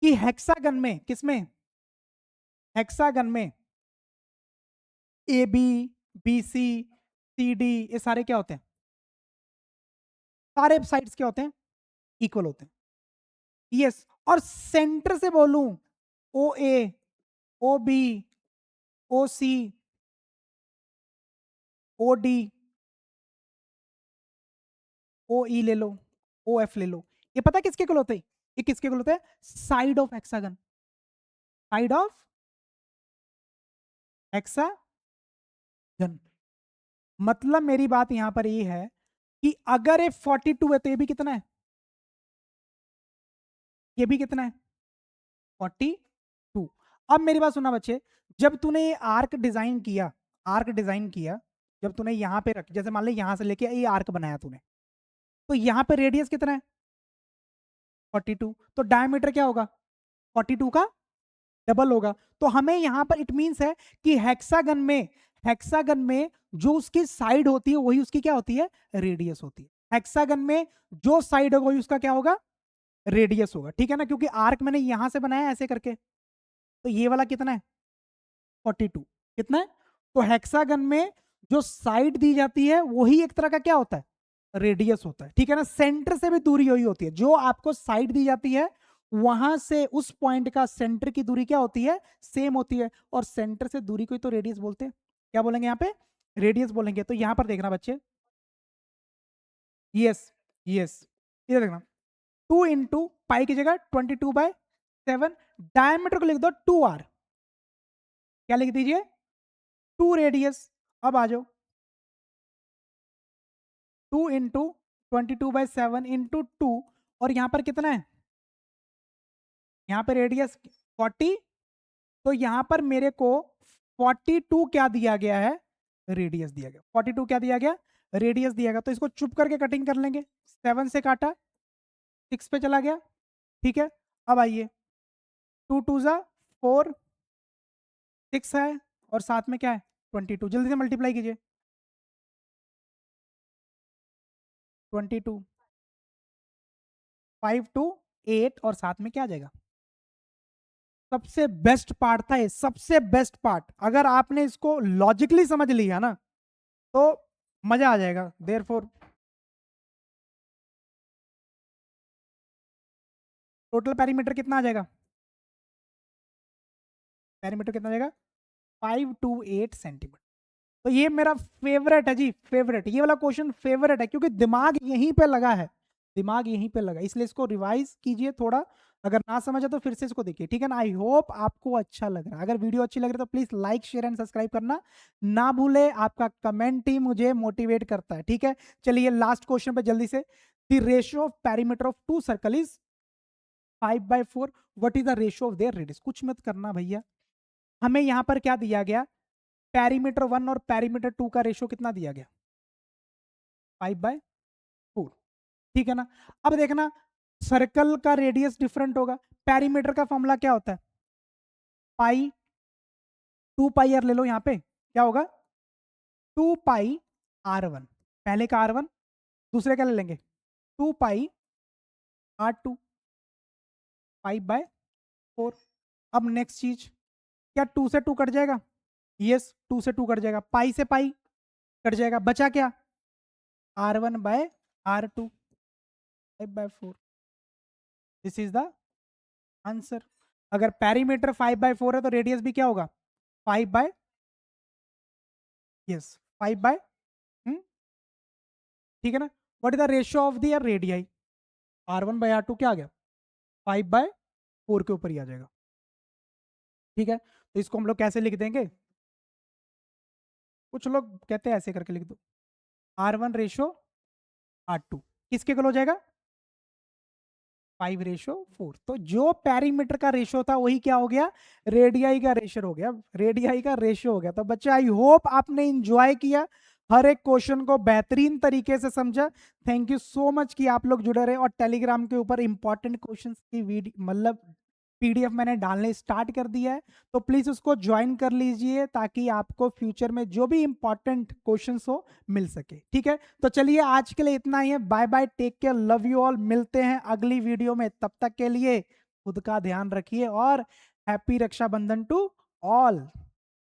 कि हेक्सागन में, किसमें, हेक्सागन में A B, B C, C D, ये सारे क्या होते हैं, सारे साइड्स क्या होते हैं, इक्वल होते हैं, यस। और सेंटर से बोलूं, ओ ए, ओ बी, ओ सी, ओ डी, ओ ई ले लो, ओ एफ ले लो, ये पता है किसके इक्वल होते हैं, ये किसके इक्वल होते हैं, side of hexagon, side of hexagon. मतलब मेरी बात यहां पर ये है कि अगर ये 42 है तो ये भी कितना है, ये भी कितना है, 42। अब मेरी बात सुना बच्चे, जब तूने ये आर्क डिजाइन किया, आर्क डिजाइन किया, जब तूने यहां पे रख, जैसे मान ले यहां से लेके ये आर्क बनाया तूने, तो यहां पे रेडियस कितना है, 42। तो डायमीटर क्या होगा, 42 का डबल होगा। तो हमें यहाँ पर इट मीन्स है कि हेक्सागन में जो उसकी साइड होती है वही उसकी क्या होती है, रेडियस होती है। हेक्सागन में जो साइड होगा वही उसका क्या होगा, रेडियस होगा, ठीक है ना, क्योंकि आर्क मैंने यहां से बनाया ऐसे करके, तो ये वाला कितना है 42, कितना है, तो हेक्सागन में जो साइड दी जाती है वही एक तरह का क्या होता है, रेडियस होता है, ठीक है ना। सेंटर से भी दूरी वही होती है, जो आपको साइड दी जाती है वहां से उस पॉइंट का सेंटर की दूरी क्या होती है, सेम होती है, और सेंटर से दूरी को ही तो रेडियस बोलते हैं। क्या बोलेंगे यहाँ पे, रेडियस बोलेंगे। तो यहां पर देखना बच्चे, यस यस, इधर देखना, 2 × पाई की जगह 22/7, डायमीटर को लिख दो 2r, क्या लिख दीजिए, 2 रेडियस। अब आ जाओ, 2 × 22/7 इंटू 2, और यहां पर कितना है, यहाँ पे रेडियस 40, तो यहां पर मेरे को 42 क्या दिया गया है, रेडियस दिया गया, 42 क्या दिया गया, रेडियस दिया गया। तो इसको चुप करके कटिंग कर लेंगे, 7 से काटा, 6 पे चला गया, ठीक है। अब आइए, 2 × 2 = 4, 6 है, और साथ में क्या है 22, जल्दी से मल्टीप्लाई कीजिए, 22, 5 2 8, और साथ में क्या आ जाएगा, सबसे बेस्ट पार्ट था ये, सबसे बेस्ट पार्ट, अगर आपने इसको लॉजिकली समझ लिया ना तो मजा आ जाएगा। देयरफॉर टोटल पेरीमीटर कितना आ जाएगा, पेरीमीटर कितना आ जाएगा, 528 सेंटीमीटर। तो ये मेरा फेवरेट है जी, फेवरेट, ये वाला क्वेश्चन फेवरेट है, क्योंकि दिमाग यहीं पे लगा है, दिमाग यहीं पे लगा, इसलिए इसको रिवाइज कीजिए थोड़ा, अगर ना समझा तो फिर से इसको देखिए, ठीक है ना। आई होप आपको अच्छा लग रहा है, अगर वीडियो अच्छी लग रही है तो please like share and subscribe करना ना भूले, आपका कमेंट ही मुझे मोटिवेट करता है, ठीक है। चलिए लास्ट क्वेश्चन पे जल्दी से, the ratio of perimeter of two circle is 5/4, what is the ratio of their radius. कुछ मत करना भैया, हमें यहां पर क्या दिया गया, पेरीमीटर 1 और पेरीमीटर 2 का रेशियो कितना दिया गया, 5/4, ठीक है ना। अब देखना, सर्कल का रेडियस डिफरेंट होगा, पेरीमीटर का फॉर्मूला क्या होता है, पाई, 2 पाई आर ले लो, यहाँ पे क्या होगा, 2 पाई r1, पहले का r1, दूसरे का ले लेंगे 2 पाई r2, 5/4। अब नेक्स्ट चीज, क्या 2 से 2 कट जाएगा, यस 2 से 2 कट जाएगा, पाई से पाई कट जाएगा, बचा क्या, r1/r2, 5/4, this is the answer. अगर पेरीमीटर 5/4 है तो रेडियस भी क्या होगा, 5 बाय, यस 5/, ठीक है ना। What is the ratio of the radii, r1/r2 क्या आ गया, 5/4 के ऊपर ही आ जाएगा, ठीक है। तो इसको हम लोग कैसे लिख देंगे, कुछ लोग कहते हैं ऐसे करके लिख दो, r1/r2 किसके इक्वल हो जाएगा, 5/4। तो जो पेरीमीटर का रेशियो था वही क्या हो गया, रेडियाई का रेशियो हो गया, रेडियाई का रेशियो हो गया। तो बच्चे आई होप आपने इंजॉय किया, हर एक क्वेश्चन को बेहतरीन तरीके से समझा। थैंक यू सो मच कि आप लोग जुड़े रहे, और टेलीग्राम के ऊपर इंपॉर्टेंट क्वेश्चन की वीडियो मतलब पीडीएफ मैंने डालने स्टार्ट कर दिया है, तो प्लीज उसको ज्वाइन कर लीजिए ताकि आपको फ्यूचर में जो भी इंपॉर्टेंट क्वेश्चंस हो मिल सके, ठीक है। तो चलिए आज के लिए इतना ही है, bye bye, take care, love you all, मिलते हैं अगली वीडियो में, तब तक के लिए खुद का ध्यान रखिए, और हैप्पी रक्षाबंधन टू ऑल।